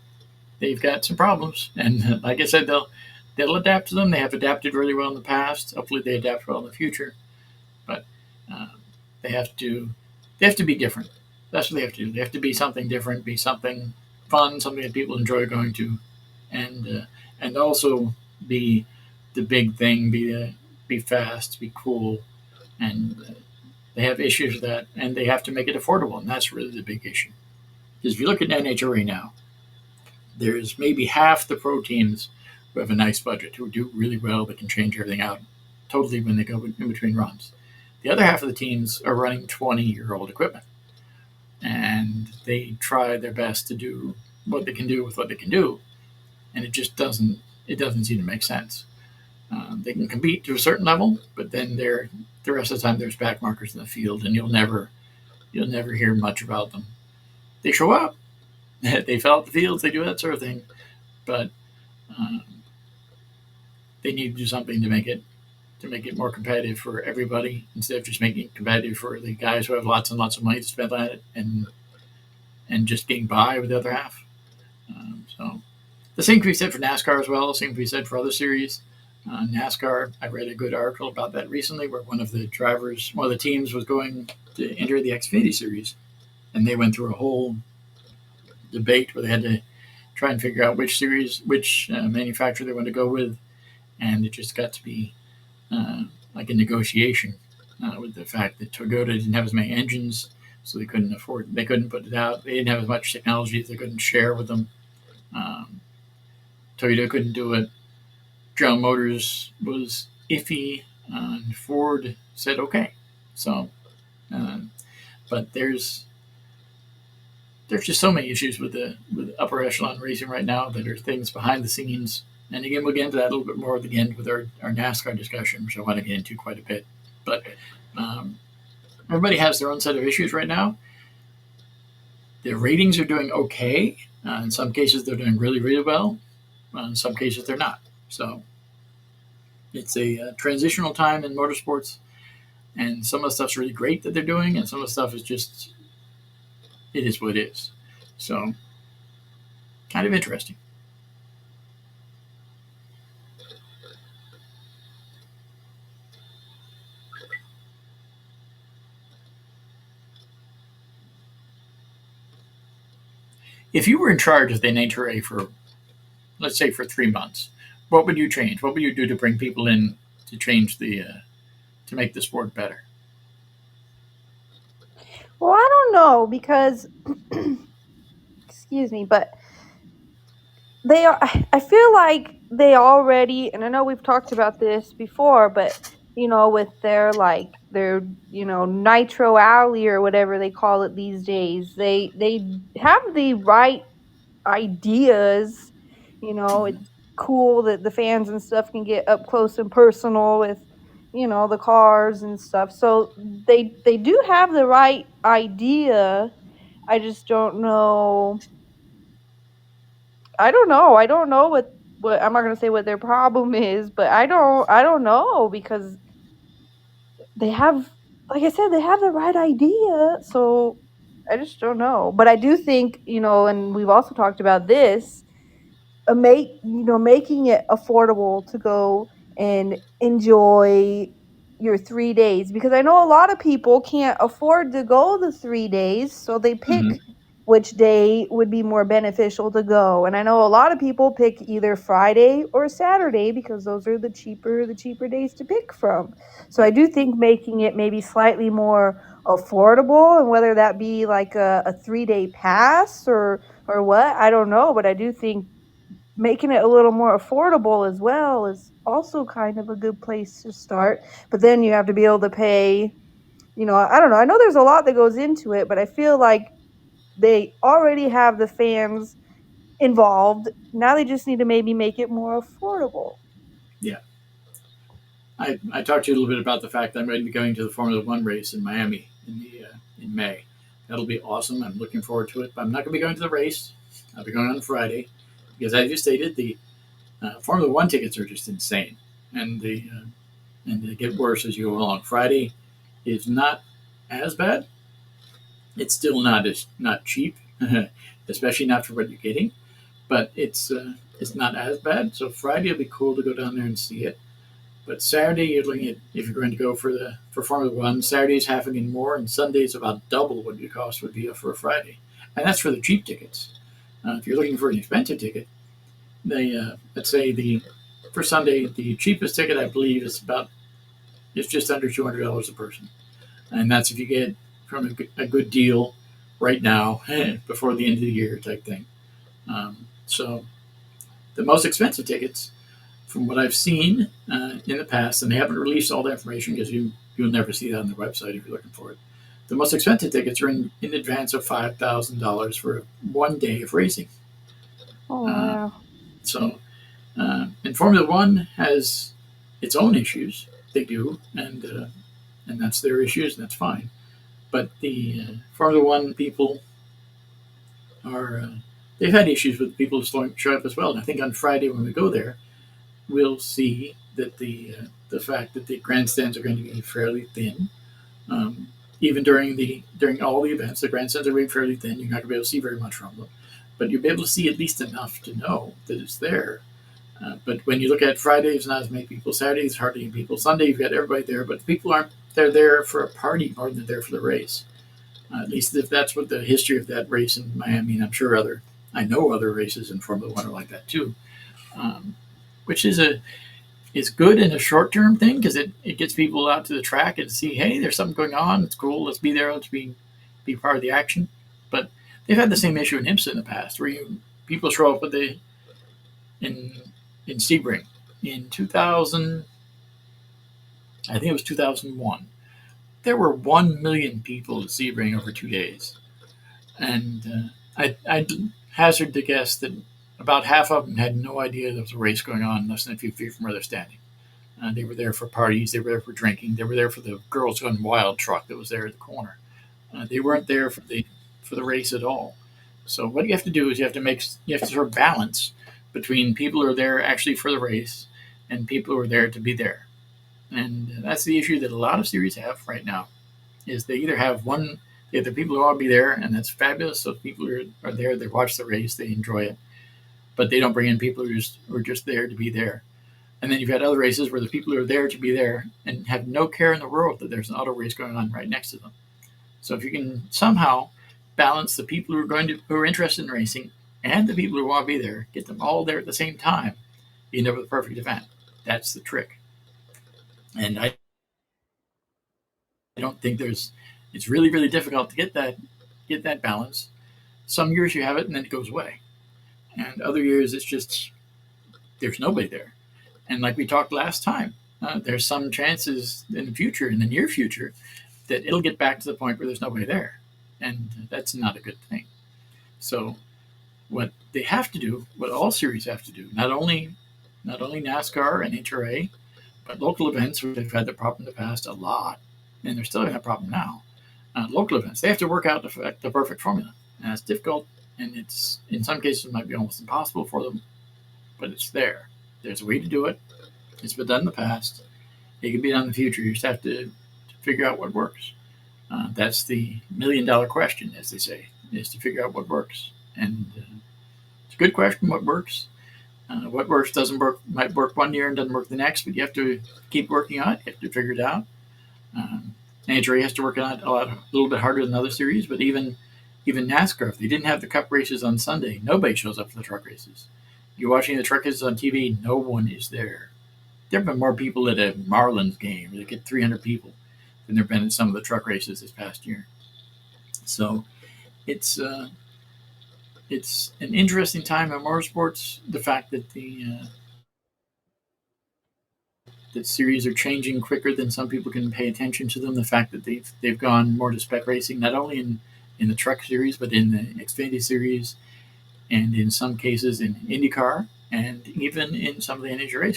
they've got some problems, and like I said, they'll adapt to them. They have adapted really well in the past. Hopefully, they adapt well in the future. But they have to be different. That's what they have to do. They have to be something different, be something fun, something that people enjoy going to, and also be the big thing. Be fast, be cool, and they have issues with that, and they have to make it affordable, and that's really the big issue. Because if you look at NHRA now, there's maybe half the pro teams who have a nice budget, who do really well, that can change everything out totally when they go in between runs. The other half of the teams are running 20-year-old equipment, and they try their best to do what they can do with what they can do, and it just doesn't seem to make sense. They can compete to a certain level, but then the rest of the time there's back markers in the field, and you'll never hear much about them. They show up, they fill out the fields, they do that sort of thing, but they need to do something to make it more competitive for everybody instead of just making it competitive for the guys who have lots and lots of money to spend on it and just getting by with the other half. So the same can be said for NASCAR as well. The same can be said for other series. NASCAR, I read a good article about that recently where one of the teams was going to enter the Xfinity Series, and they went through a whole debate where they had to try and figure out which manufacturer they wanted to go with, and it just got to be like a negotiation with the fact that Toyota didn't have as many engines, so they couldn't put it out. They didn't have as much technology that they couldn't share with them. Toyota couldn't do it. General Motors was iffy, and Ford said okay. So, but there's just so many issues with upper echelon racing right now that are things behind the scenes. And again, we'll get into that a little bit more at the end with our NASCAR discussion, which I want to get into quite a bit. But everybody has their own set of issues right now. The ratings are doing okay. In some cases, they're doing really, really well. In some cases, they're not. So it's a transitional time in motorsports, and some of the stuff's really great that they're doing, and some of the stuff is just, it is what it is. So kind of interesting. If you were in charge of the NHRA for, let's say, for 3 months, what would you change? What would you do to bring people in to change to make the sport better? Well, I don't know because, excuse me, but I feel like they already, and I know we've talked about this before, but with their Nitro Alley or whatever they call it these days, they have the right ideas. It's cool that the fans and stuff can get up close and personal with the cars and stuff. So they do have the right idea. I just don't know. I don't know. I don't know what I'm not gonna say what their problem is, but I don't know because they have, like I said, they have the right idea. So I just don't know. But I do think, and we've also talked about this, making it affordable to go and enjoy your 3 days, because I know a lot of people can't afford to go the 3 days, so they pick which day would be more beneficial to go. And I know a lot of people pick either Friday or Saturday because those are the cheaper days to pick from. So I do think making it maybe slightly more affordable, and whether that be like a 3-day pass or what, I don't know, but I do think making it a little more affordable as well is also kind of a good place to start. But then you have to be able to pay, I don't know. I know there's a lot that goes into it, but I feel like they already have the fans involved. Now they just need to maybe make it more affordable. Yeah. I talked to you a little bit about the fact that I'm going to be going to the Formula One race in Miami in May. That'll be awesome. I'm looking forward to it. But I'm not going to be going to the race. I'll be going on Friday because, as you stated, the Formula One tickets are just insane, and they get worse as you go along. Friday is not as bad. It's still not cheap, especially not for what you're getting, but it's not as bad. So Friday will be cool to go down there and see it. But Saturday, you're looking at, if you're going to go for Formula One, Saturday's half again more, and Sunday's about double what your cost would be for a Friday, and that's for the cheap tickets. If you're looking for an expensive ticket, let's say for Sunday, the cheapest ticket I believe is just under $200 a person, and that's if you get from a good deal right now before the end of the year type thing. So the most expensive tickets, from what I've seen in the past, and they haven't released all the information because you'll never see that on their website if you're looking for it. The most expensive tickets are in advance of $5,000 for 1 day of racing. Oh wow! And Formula One has its own issues. They do, and that's their issues, and that's fine. But the Formula One people they've had issues with people showing up as well. And I think on Friday when we go there, we'll see that the the fact that the grandstands are going to be fairly thin. Even during all the events, the grandstands are being fairly thin. You're not going to be able to see very much from them, but you'll be able to see at least enough to know that it's there. But when you look at Friday, there's not as many people. Saturday, there's hardly any people. Sunday, you've got everybody there, but people aren't. They're there for a party more than they're there for the race. At least if that's what the history of that race in Miami, and I'm sure I know other races in Formula One are like that too, which is good in a short term thing because it gets people out to the track and see, hey, there's something going on. It's cool. Let's be there. Let's be part of the action. But they've had the same issue in IMSA in the past, where people show up in Sebring in 2000. I think it was 2001. There were 1 million people at Sebring over 2 days, and I'd hazard to guess that about half of them had no idea there was a race going on less than a few feet from where they're standing. They were there for parties. They were there for drinking. They were there for the Girls Gone Wild truck that was there at the corner. They weren't there for the race at all. So what you have to do is you have to sort of balance between people who are there actually for the race and people who are there to be there. And that's the issue that a lot of series have right now, is they either have the people who want to be there, and that's fabulous. So people who are there, they watch the race, they enjoy it, but they don't bring in people who are just there to be there. And then you've had other races where the people who are there to be there and have no care in the world that there's an auto race going on right next to them. So if you can somehow balance the people who are interested in racing and the people who want to be there, get them all there at the same time, you end up with a perfect event. That's the trick. And I don't think it's really, really difficult to get that balance. Some years you have it and then it goes away. And other years it's just, there's nobody there. And like we talked last time, there's some chances in the near future, that it'll get back to the point where there's nobody there. And that's not a good thing. So what they have to do, what all series have to do, not only NASCAR and NHRA, but local events, which they've had the problem in the past a lot, and they're still having that problem now. Local events, they have to work out the perfect formula. And it's difficult, and it's in some cases it might be almost impossible for them, but it's there. There's a way to do it. It's been done in the past. It can be done in the future. You just have to figure out what works. That's the $1 million question, as they say, is to figure out what works. And it's a good question, what works. What works doesn't work, might work one year and doesn't work the next, but you have to keep working on it. You have to figure it out. NHRA has to work on it a little bit harder than other series, but even NASCAR, if they didn't have the Cup races on Sunday, nobody shows up for the truck races. You're watching the truck races on TV, no one is there. There have been more people at a Marlins game where they get 300 people than there have been at some of the truck races this past year. So it's an interesting time in motorsports. The fact that that series are changing quicker than some people can pay attention to them. The fact that they've gone more to spec racing, not only in the truck series, but in the Xfinity series, and in some cases in IndyCar, and even in some of the NHRA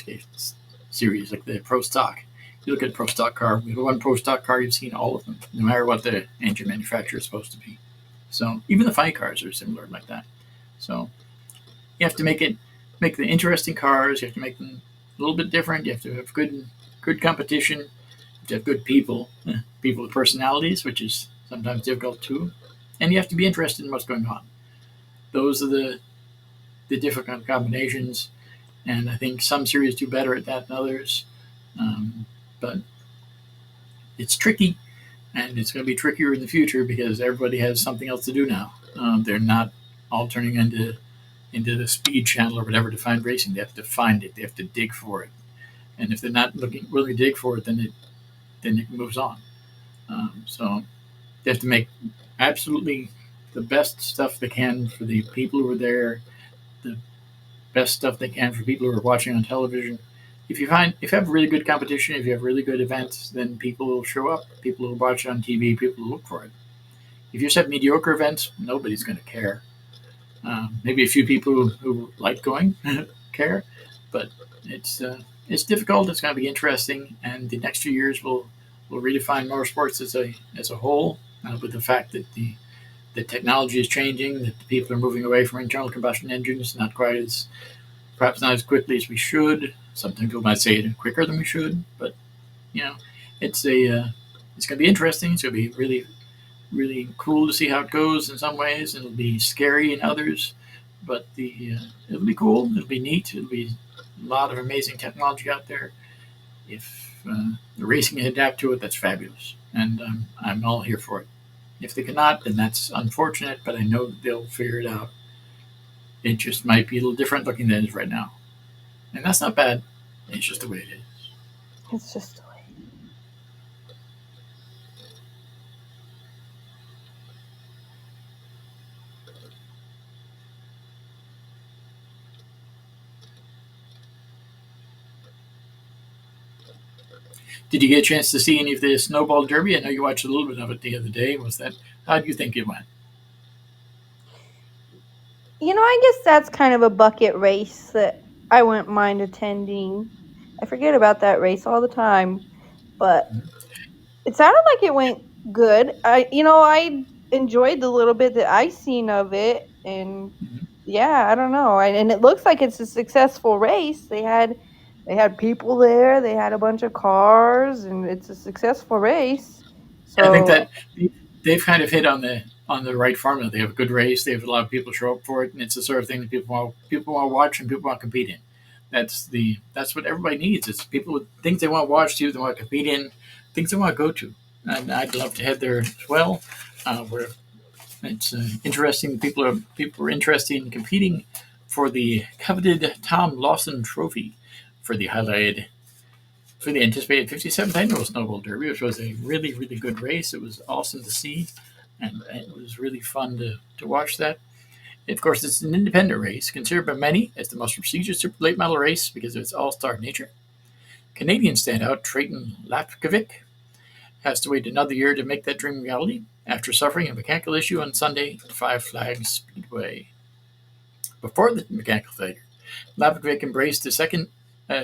series, like the Pro Stock. You look at Pro Stock car, we have one Pro Stock car, you've seen all of them, no matter what the engine manufacturer is supposed to be. So even the funny cars are similar like that. So you have to make the interesting cars, you have to make them a little bit different, you have to have good competition, you have to have good people with personalities, which is sometimes difficult too, and you have to be interested in what's going on. Those are the difficult combinations, and I think some series do better at that than others. But it's tricky, and it's going to be trickier in the future because everybody has something else to do now. They're not all turning into the speed channel or whatever to find racing. They have to find it. They have to dig for it. And if they're not willing to dig for it, then it moves on. So they have to make absolutely the best stuff they can for the people who are there, the best stuff they can for people who are watching on television. If you have really good competition, if you have really good events, then people will show up. People will watch it on TV. People will look for it. If you just have mediocre events, nobody's going to care. Maybe a few people who like going care, but it's difficult. It's going to be interesting, and the next few years will redefine motorsports as a whole, with the fact that the technology is changing, that the people are moving away from internal combustion engines, perhaps not as quickly as we should. Sometimes people might say it quicker than we should, but you know, it's a it's going to be interesting. It's going to be really cool to see how it goes in some ways, and it'll be scary in others. But it'll be cool. It'll be neat. It'll be a lot of amazing technology out there. If the racing can adapt to it, that's fabulous, and I'm all here for it. If they cannot, then that's unfortunate. But I know they'll figure it out. It just might be a little different looking than it is right now, and that's not bad. It's just the way it is. It's just the way. Did you get a chance to see any of the Snowball Derby? I know you watched a little bit of it the other day. Was that how do you think it went? I guess that's kind of a bucket race that I wouldn't mind attending. I forget about that race all the time, but it sounded like it went good. I enjoyed the little bit that I seen of it, and Mhm. yeah, I don't know. And it looks like it's a successful race. They had people there. They had a bunch of cars, and it's a successful race. I think So that they've kind of hit on the right formula. They have a good race. They have a lot of people show up for it, and it's the sort of thing that people want to watch and people want to compete in. That's what everybody needs. It's people with things they want to watch too, they want to compete in, things they want to go to. And I'd love to head there as well. Where it's interesting. People are interested in competing for the coveted Tom Lawson Trophy for the anticipated 57th annual Snowball Derby, which was a really good race. It was awesome to see, and it was really fun to watch that. Of course, it's an independent race, considered by many as the most prestigious super late model race because of its all-star nature. Canadian standout Trayton Lapkovic has to wait another year to make that dream reality after suffering a mechanical issue on Sunday at Five Flags Speedway. Before the mechanical failure, Lapkovic embraced a second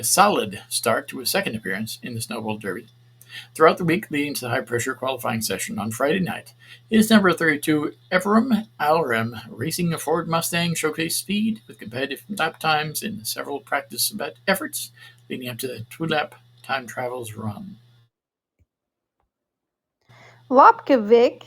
solid start to his second appearance in the Snowball Derby. Throughout the week leading to the high-pressure qualifying session on Friday night, his number 32 Everum Alrem racing a Ford Mustang showcased speed with competitive lap times in several practice efforts leading up to the two-lap time trials run. Lopkovic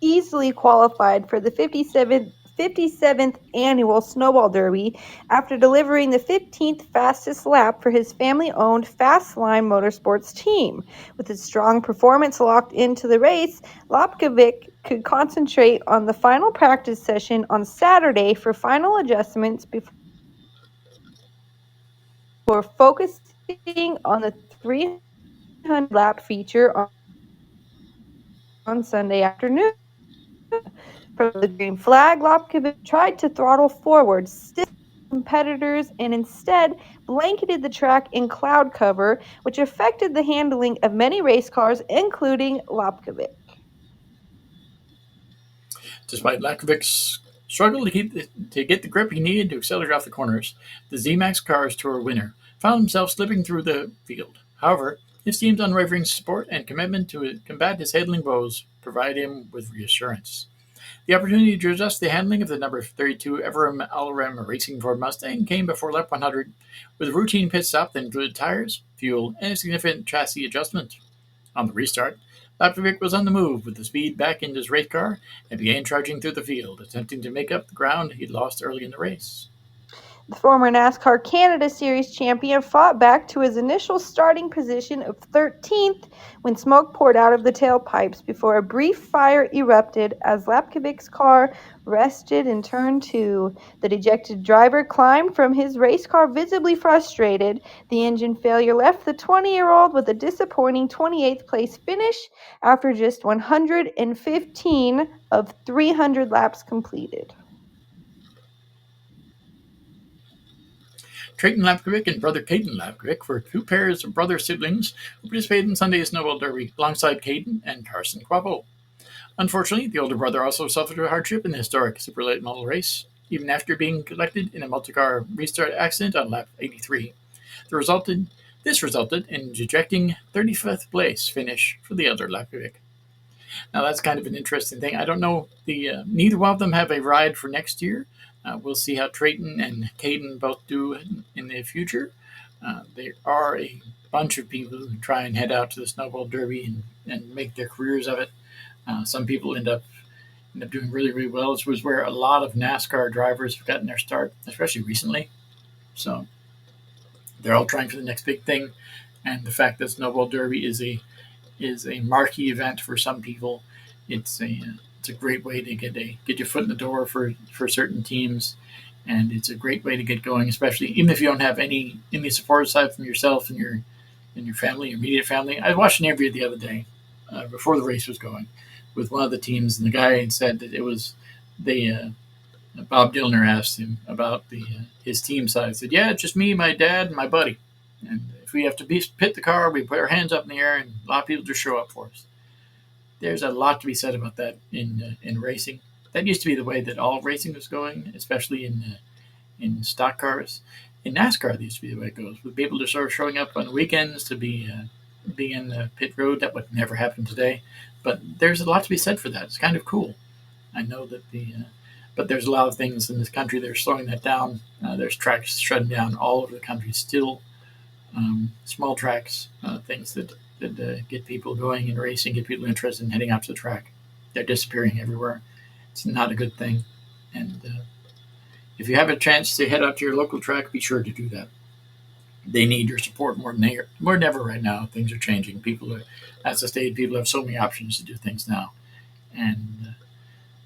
easily qualified for the 57th annual Snowball Derby after delivering the 15th fastest lap for his family-owned Fastline Motorsports team. With his strong performance locked into the race, Lopkovic could concentrate on the final practice session on Saturday for final adjustments before focusing on the 300-lap feature on Sunday afternoon. From the green flag, Lopkovic tried to throttle forward, stiff competitors, and instead blanketed the track in cloud cover, which affected the handling of many race cars, including Lopkovic. Despite Lakovic's struggle to get the grip he needed to accelerate off the corners, the Z-Max Cars Tour winner found himself slipping through the field. However, his team's unwavering support and commitment to combat his handling woes provided him with reassurance. The opportunity to adjust the handling of the number 32 Everum Alrem Racing Ford Mustang came before lap 100, with a routine pit stop that included tires, fuel, and a significant chassis adjustment. On the restart, Lapkovic was on the move with the speed back into his race car and began charging through the field, attempting to make up the ground he'd lost early in the race. The former NASCAR Canada Series champion fought back to his initial starting position of 13th when smoke poured out of the tailpipes before a brief fire erupted as Lapkovic's car rested in turn 2. The dejected driver climbed from his race car visibly frustrated. The engine failure left the 20-year-old with a disappointing 28th place finish after just 115 of 300 laps completed. Trayton Lapkovic and brother Caden Lapkovic were two pairs of brother siblings who participated in Sunday's Snowball Derby alongside Caden and Carson Quavo. Unfortunately, the older brother also suffered a hardship in the historic super late model race, even after being collected in a multi-car restart accident on lap 83. This resulted in a dejecting 35th place finish for the elder Lapkovic. Now that's kind of an interesting thing. I don't know. Neither one of them have a ride for next year. We'll see how Trayton and Caden both do in the future. There are a bunch of people who try and head out to the Snowball Derby and make their careers of it. Some people end up doing really, really well. This was where a lot of NASCAR drivers have gotten their start, especially recently. So they're all trying for the next big thing. And the fact that Snowball Derby is a marquee event for some people, it's a great way to get your foot in the door for certain teams, and it's a great way to get going, especially even if you don't have any support aside from yourself and your family, your immediate family. I watched an interview the other day before the race was going with one of the teams, and the guy said that it was they. Bob Dillner asked him about his team size. He said, "Yeah, it's just me, my dad, and my buddy. And if we have to pit the car, we put our hands up in the air, and a lot of people just show up for us." There's a lot to be said about that in racing. That used to be the way that all racing was going, especially in stock cars. In NASCAR, that used to be the way it goes, with people just sort of showing up on weekends to be in the pit road. That would never happen today, but there's a lot to be said for that. It's kind of cool. I know that but there's a lot of things in this country that are slowing that down. There's tracks shutting down all over the country still. Small tracks, things that get people going in racing, get people interested in heading out to the track. They're disappearing everywhere. It's not a good thing. And if you have a chance to head out to your local track, be sure to do that. They need your support more than ever right now. Things are changing. As I stated, people have so many options to do things now. And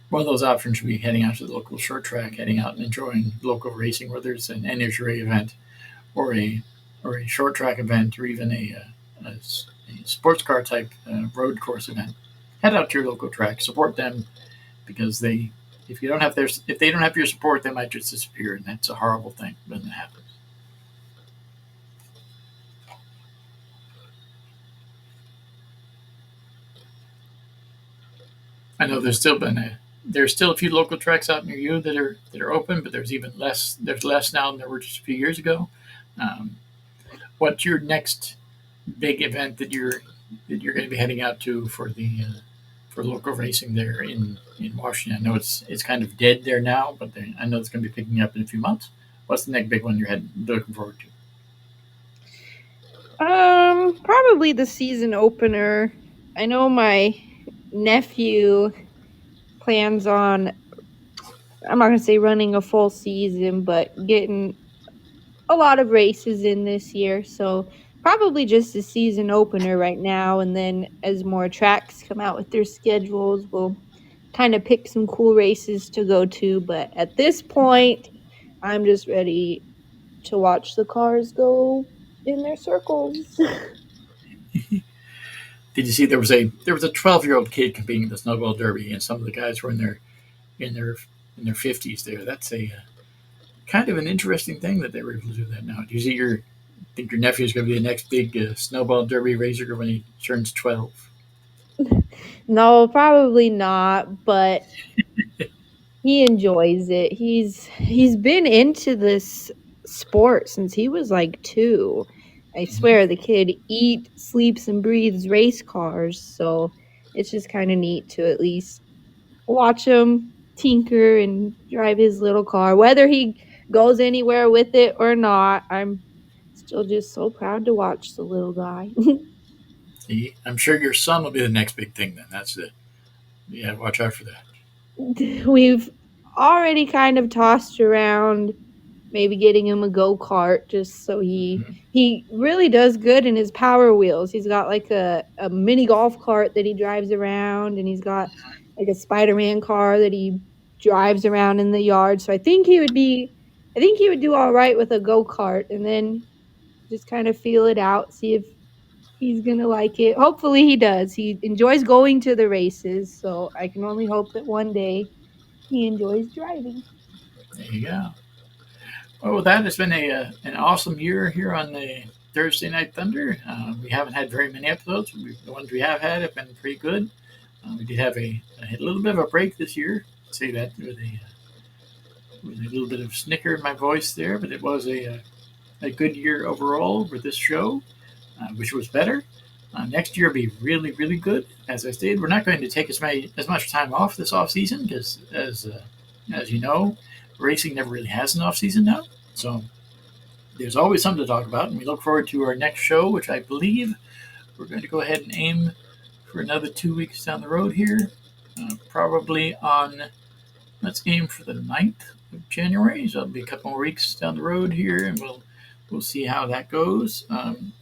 one of those options would be heading out to the local short track, heading out and enjoying local racing, whether it's an NHRA event or a short track event, or even a sports car type road course event. Head out to your local track, support them, because if they don't have your support, they might just disappear, and that's a horrible thing when it happens. I know there's still a few local tracks out near you that are open, but there's even less. There's less now than there were just a few years ago. Um, what's your next big event that you're going to be heading out to for local racing there in Washington? I know it's kind of dead there now, but I know it's going to be picking up in a few months. What's the next big one you're looking forward to? Probably the season opener. I know my nephew plans on, I'm not going to say running a full season, but getting a lot of races in this year. So probably just the season opener right now. And then as more tracks come out with their schedules, we'll kind of pick some cool races to go to. But at this point, I'm just ready to watch the cars go in their circles. Did you see there was a 12-year-old kid competing in the Snowball Derby, and some of the guys were in their in their 50s there. That's a kind of an interesting thing that they were able to do that now. Do you think your nephew is going to be the next big Snowball Derby racer when he turns 12? No, probably not, but he enjoys it. He's been into this sport since he was like 2. I Mhm. swear the kid sleeps and breathes race cars, so it's just kind of neat to at least watch him tinker and drive his little car. Whether he goes anywhere with it or not, I'm still just so proud to watch the little guy. I'm sure your son will be the next big thing then. That's it. Yeah, watch out for that. We've already kind of tossed around maybe getting him a go-kart just so Mhm. he really does good in his Power Wheels. He's got like a mini golf cart that he drives around, and he's got like a Spider-Man car that he drives around in the yard. So I think he would do all right with a go-kart, and then just kind of feel it out, see if he's going to like it. Hopefully he does. He enjoys going to the races, so I can only hope that one day he enjoys driving. There you go. Well, with that, it's been an awesome year here on the Thursday Night Thunder. We haven't had very many episodes. The ones we have had have been pretty good. We did have a little bit of a break this year. I'd say that with a little bit of snicker in my voice there, but it was a good year overall with this show. Which was better. Next year will be really, really good. As I stated, we're not going to take as much time off this off season because, as you know, racing never really has an off season now. So there's always something to talk about, and we look forward to our next show, which I believe we're going to go ahead and aim for another 2 weeks down the road here. Probably on, let's aim for the 9th of January. So it'll be a couple more weeks down the road here, and we'll see how that goes.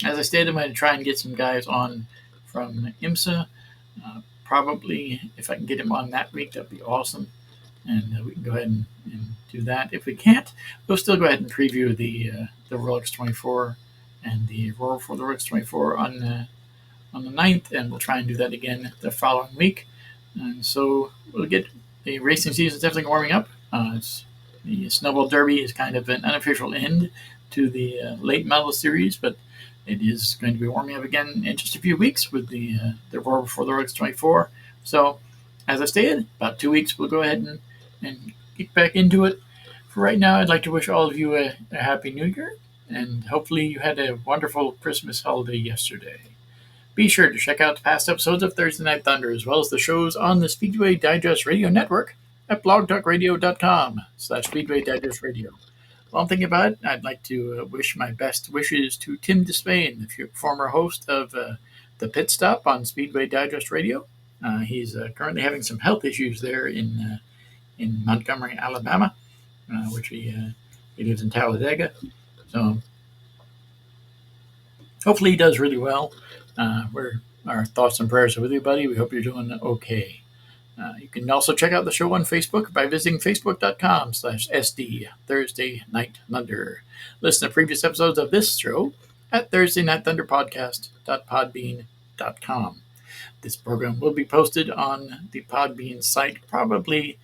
As I stated, I'm going to try and get some guys on from IMSA. Probably, if I can get him on that week, that'd be awesome. And we can go ahead and do that. If we can't, we'll still go ahead and preview the Rolex 24 and the Aurora for the Rolex 24 on the 9th, and we'll try and do that again the following week. And so we'll get the racing season definitely warming up. The Snowball Derby is kind of an unofficial end to the late model series, but it is going to be warming up again in just a few weeks with the Aurora before the Rolex 24. So, as I stated, about 2 weeks we'll go ahead and get back into it. For right now, I'd like to wish all of you a Happy New Year, and hopefully you had a wonderful Christmas holiday yesterday. Be sure to check out past episodes of Thursday Night Thunder, as well as the shows on the Speedway Digest Radio Network at blogtalkradio.com/Speedway Digest Radio. While I'm thinking about it, I'd like to wish my best wishes to Tim Despain, the former host of the Pit Stop on Speedway Digest Radio. He's currently having some health issues there in Montgomery, Alabama, which he lives in Talladega. So hopefully he does really well. Our thoughts and prayers are with you, buddy. We hope you're doing okay. You can also check out the show on Facebook by visiting facebook.com/SD Thursday Night Thunder. Listen to previous episodes of this show at Thursday Night Thunder Podcast.podbean.com. This program will be posted on the Podbean site probably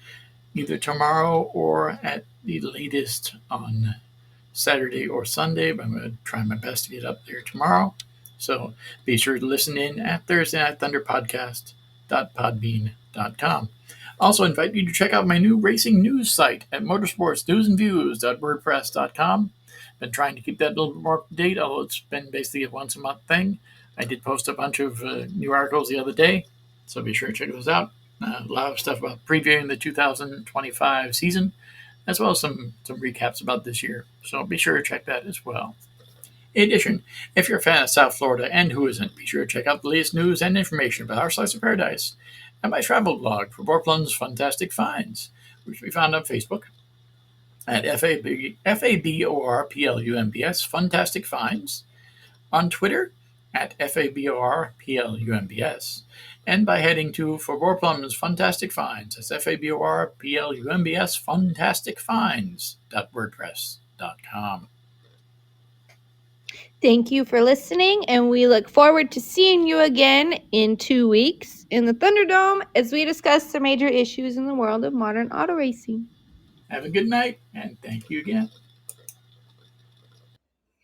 either tomorrow or at the latest on Saturday or Sunday, but I'm going to try my best to get up there tomorrow. So be sure to listen in at Thursday Night Thunder Podcast.podbean.com. Also invite you to check out my new racing news site at motorsportsnewsandviews.wordpress.com. Been trying to keep that a little bit more up to date, although it's been basically a once a month thing. I did post a bunch of new articles the other day, so be sure to check those out. A lot of stuff about previewing the 2025 season, as well as some recaps about this year. So be sure to check that as well. In addition, if you're a fan of South Florida, and who isn't, be sure to check out the latest news and information about our slice of paradise and my travel blog for Borplum's Fantastic Finds, which can be found on Facebook at FABORPLUMBS Fantastic Finds, on Twitter at FABORPLUMBS, and by heading to For Borplum's Fantastic Finds, that's FABORPLUMBS Fantastic Finds.wordpress.com. Thank you for listening, and we look forward to seeing you again in 2 weeks in the Thunderdome as we discuss the major issues in the world of modern auto racing. Have a good night, and thank you again.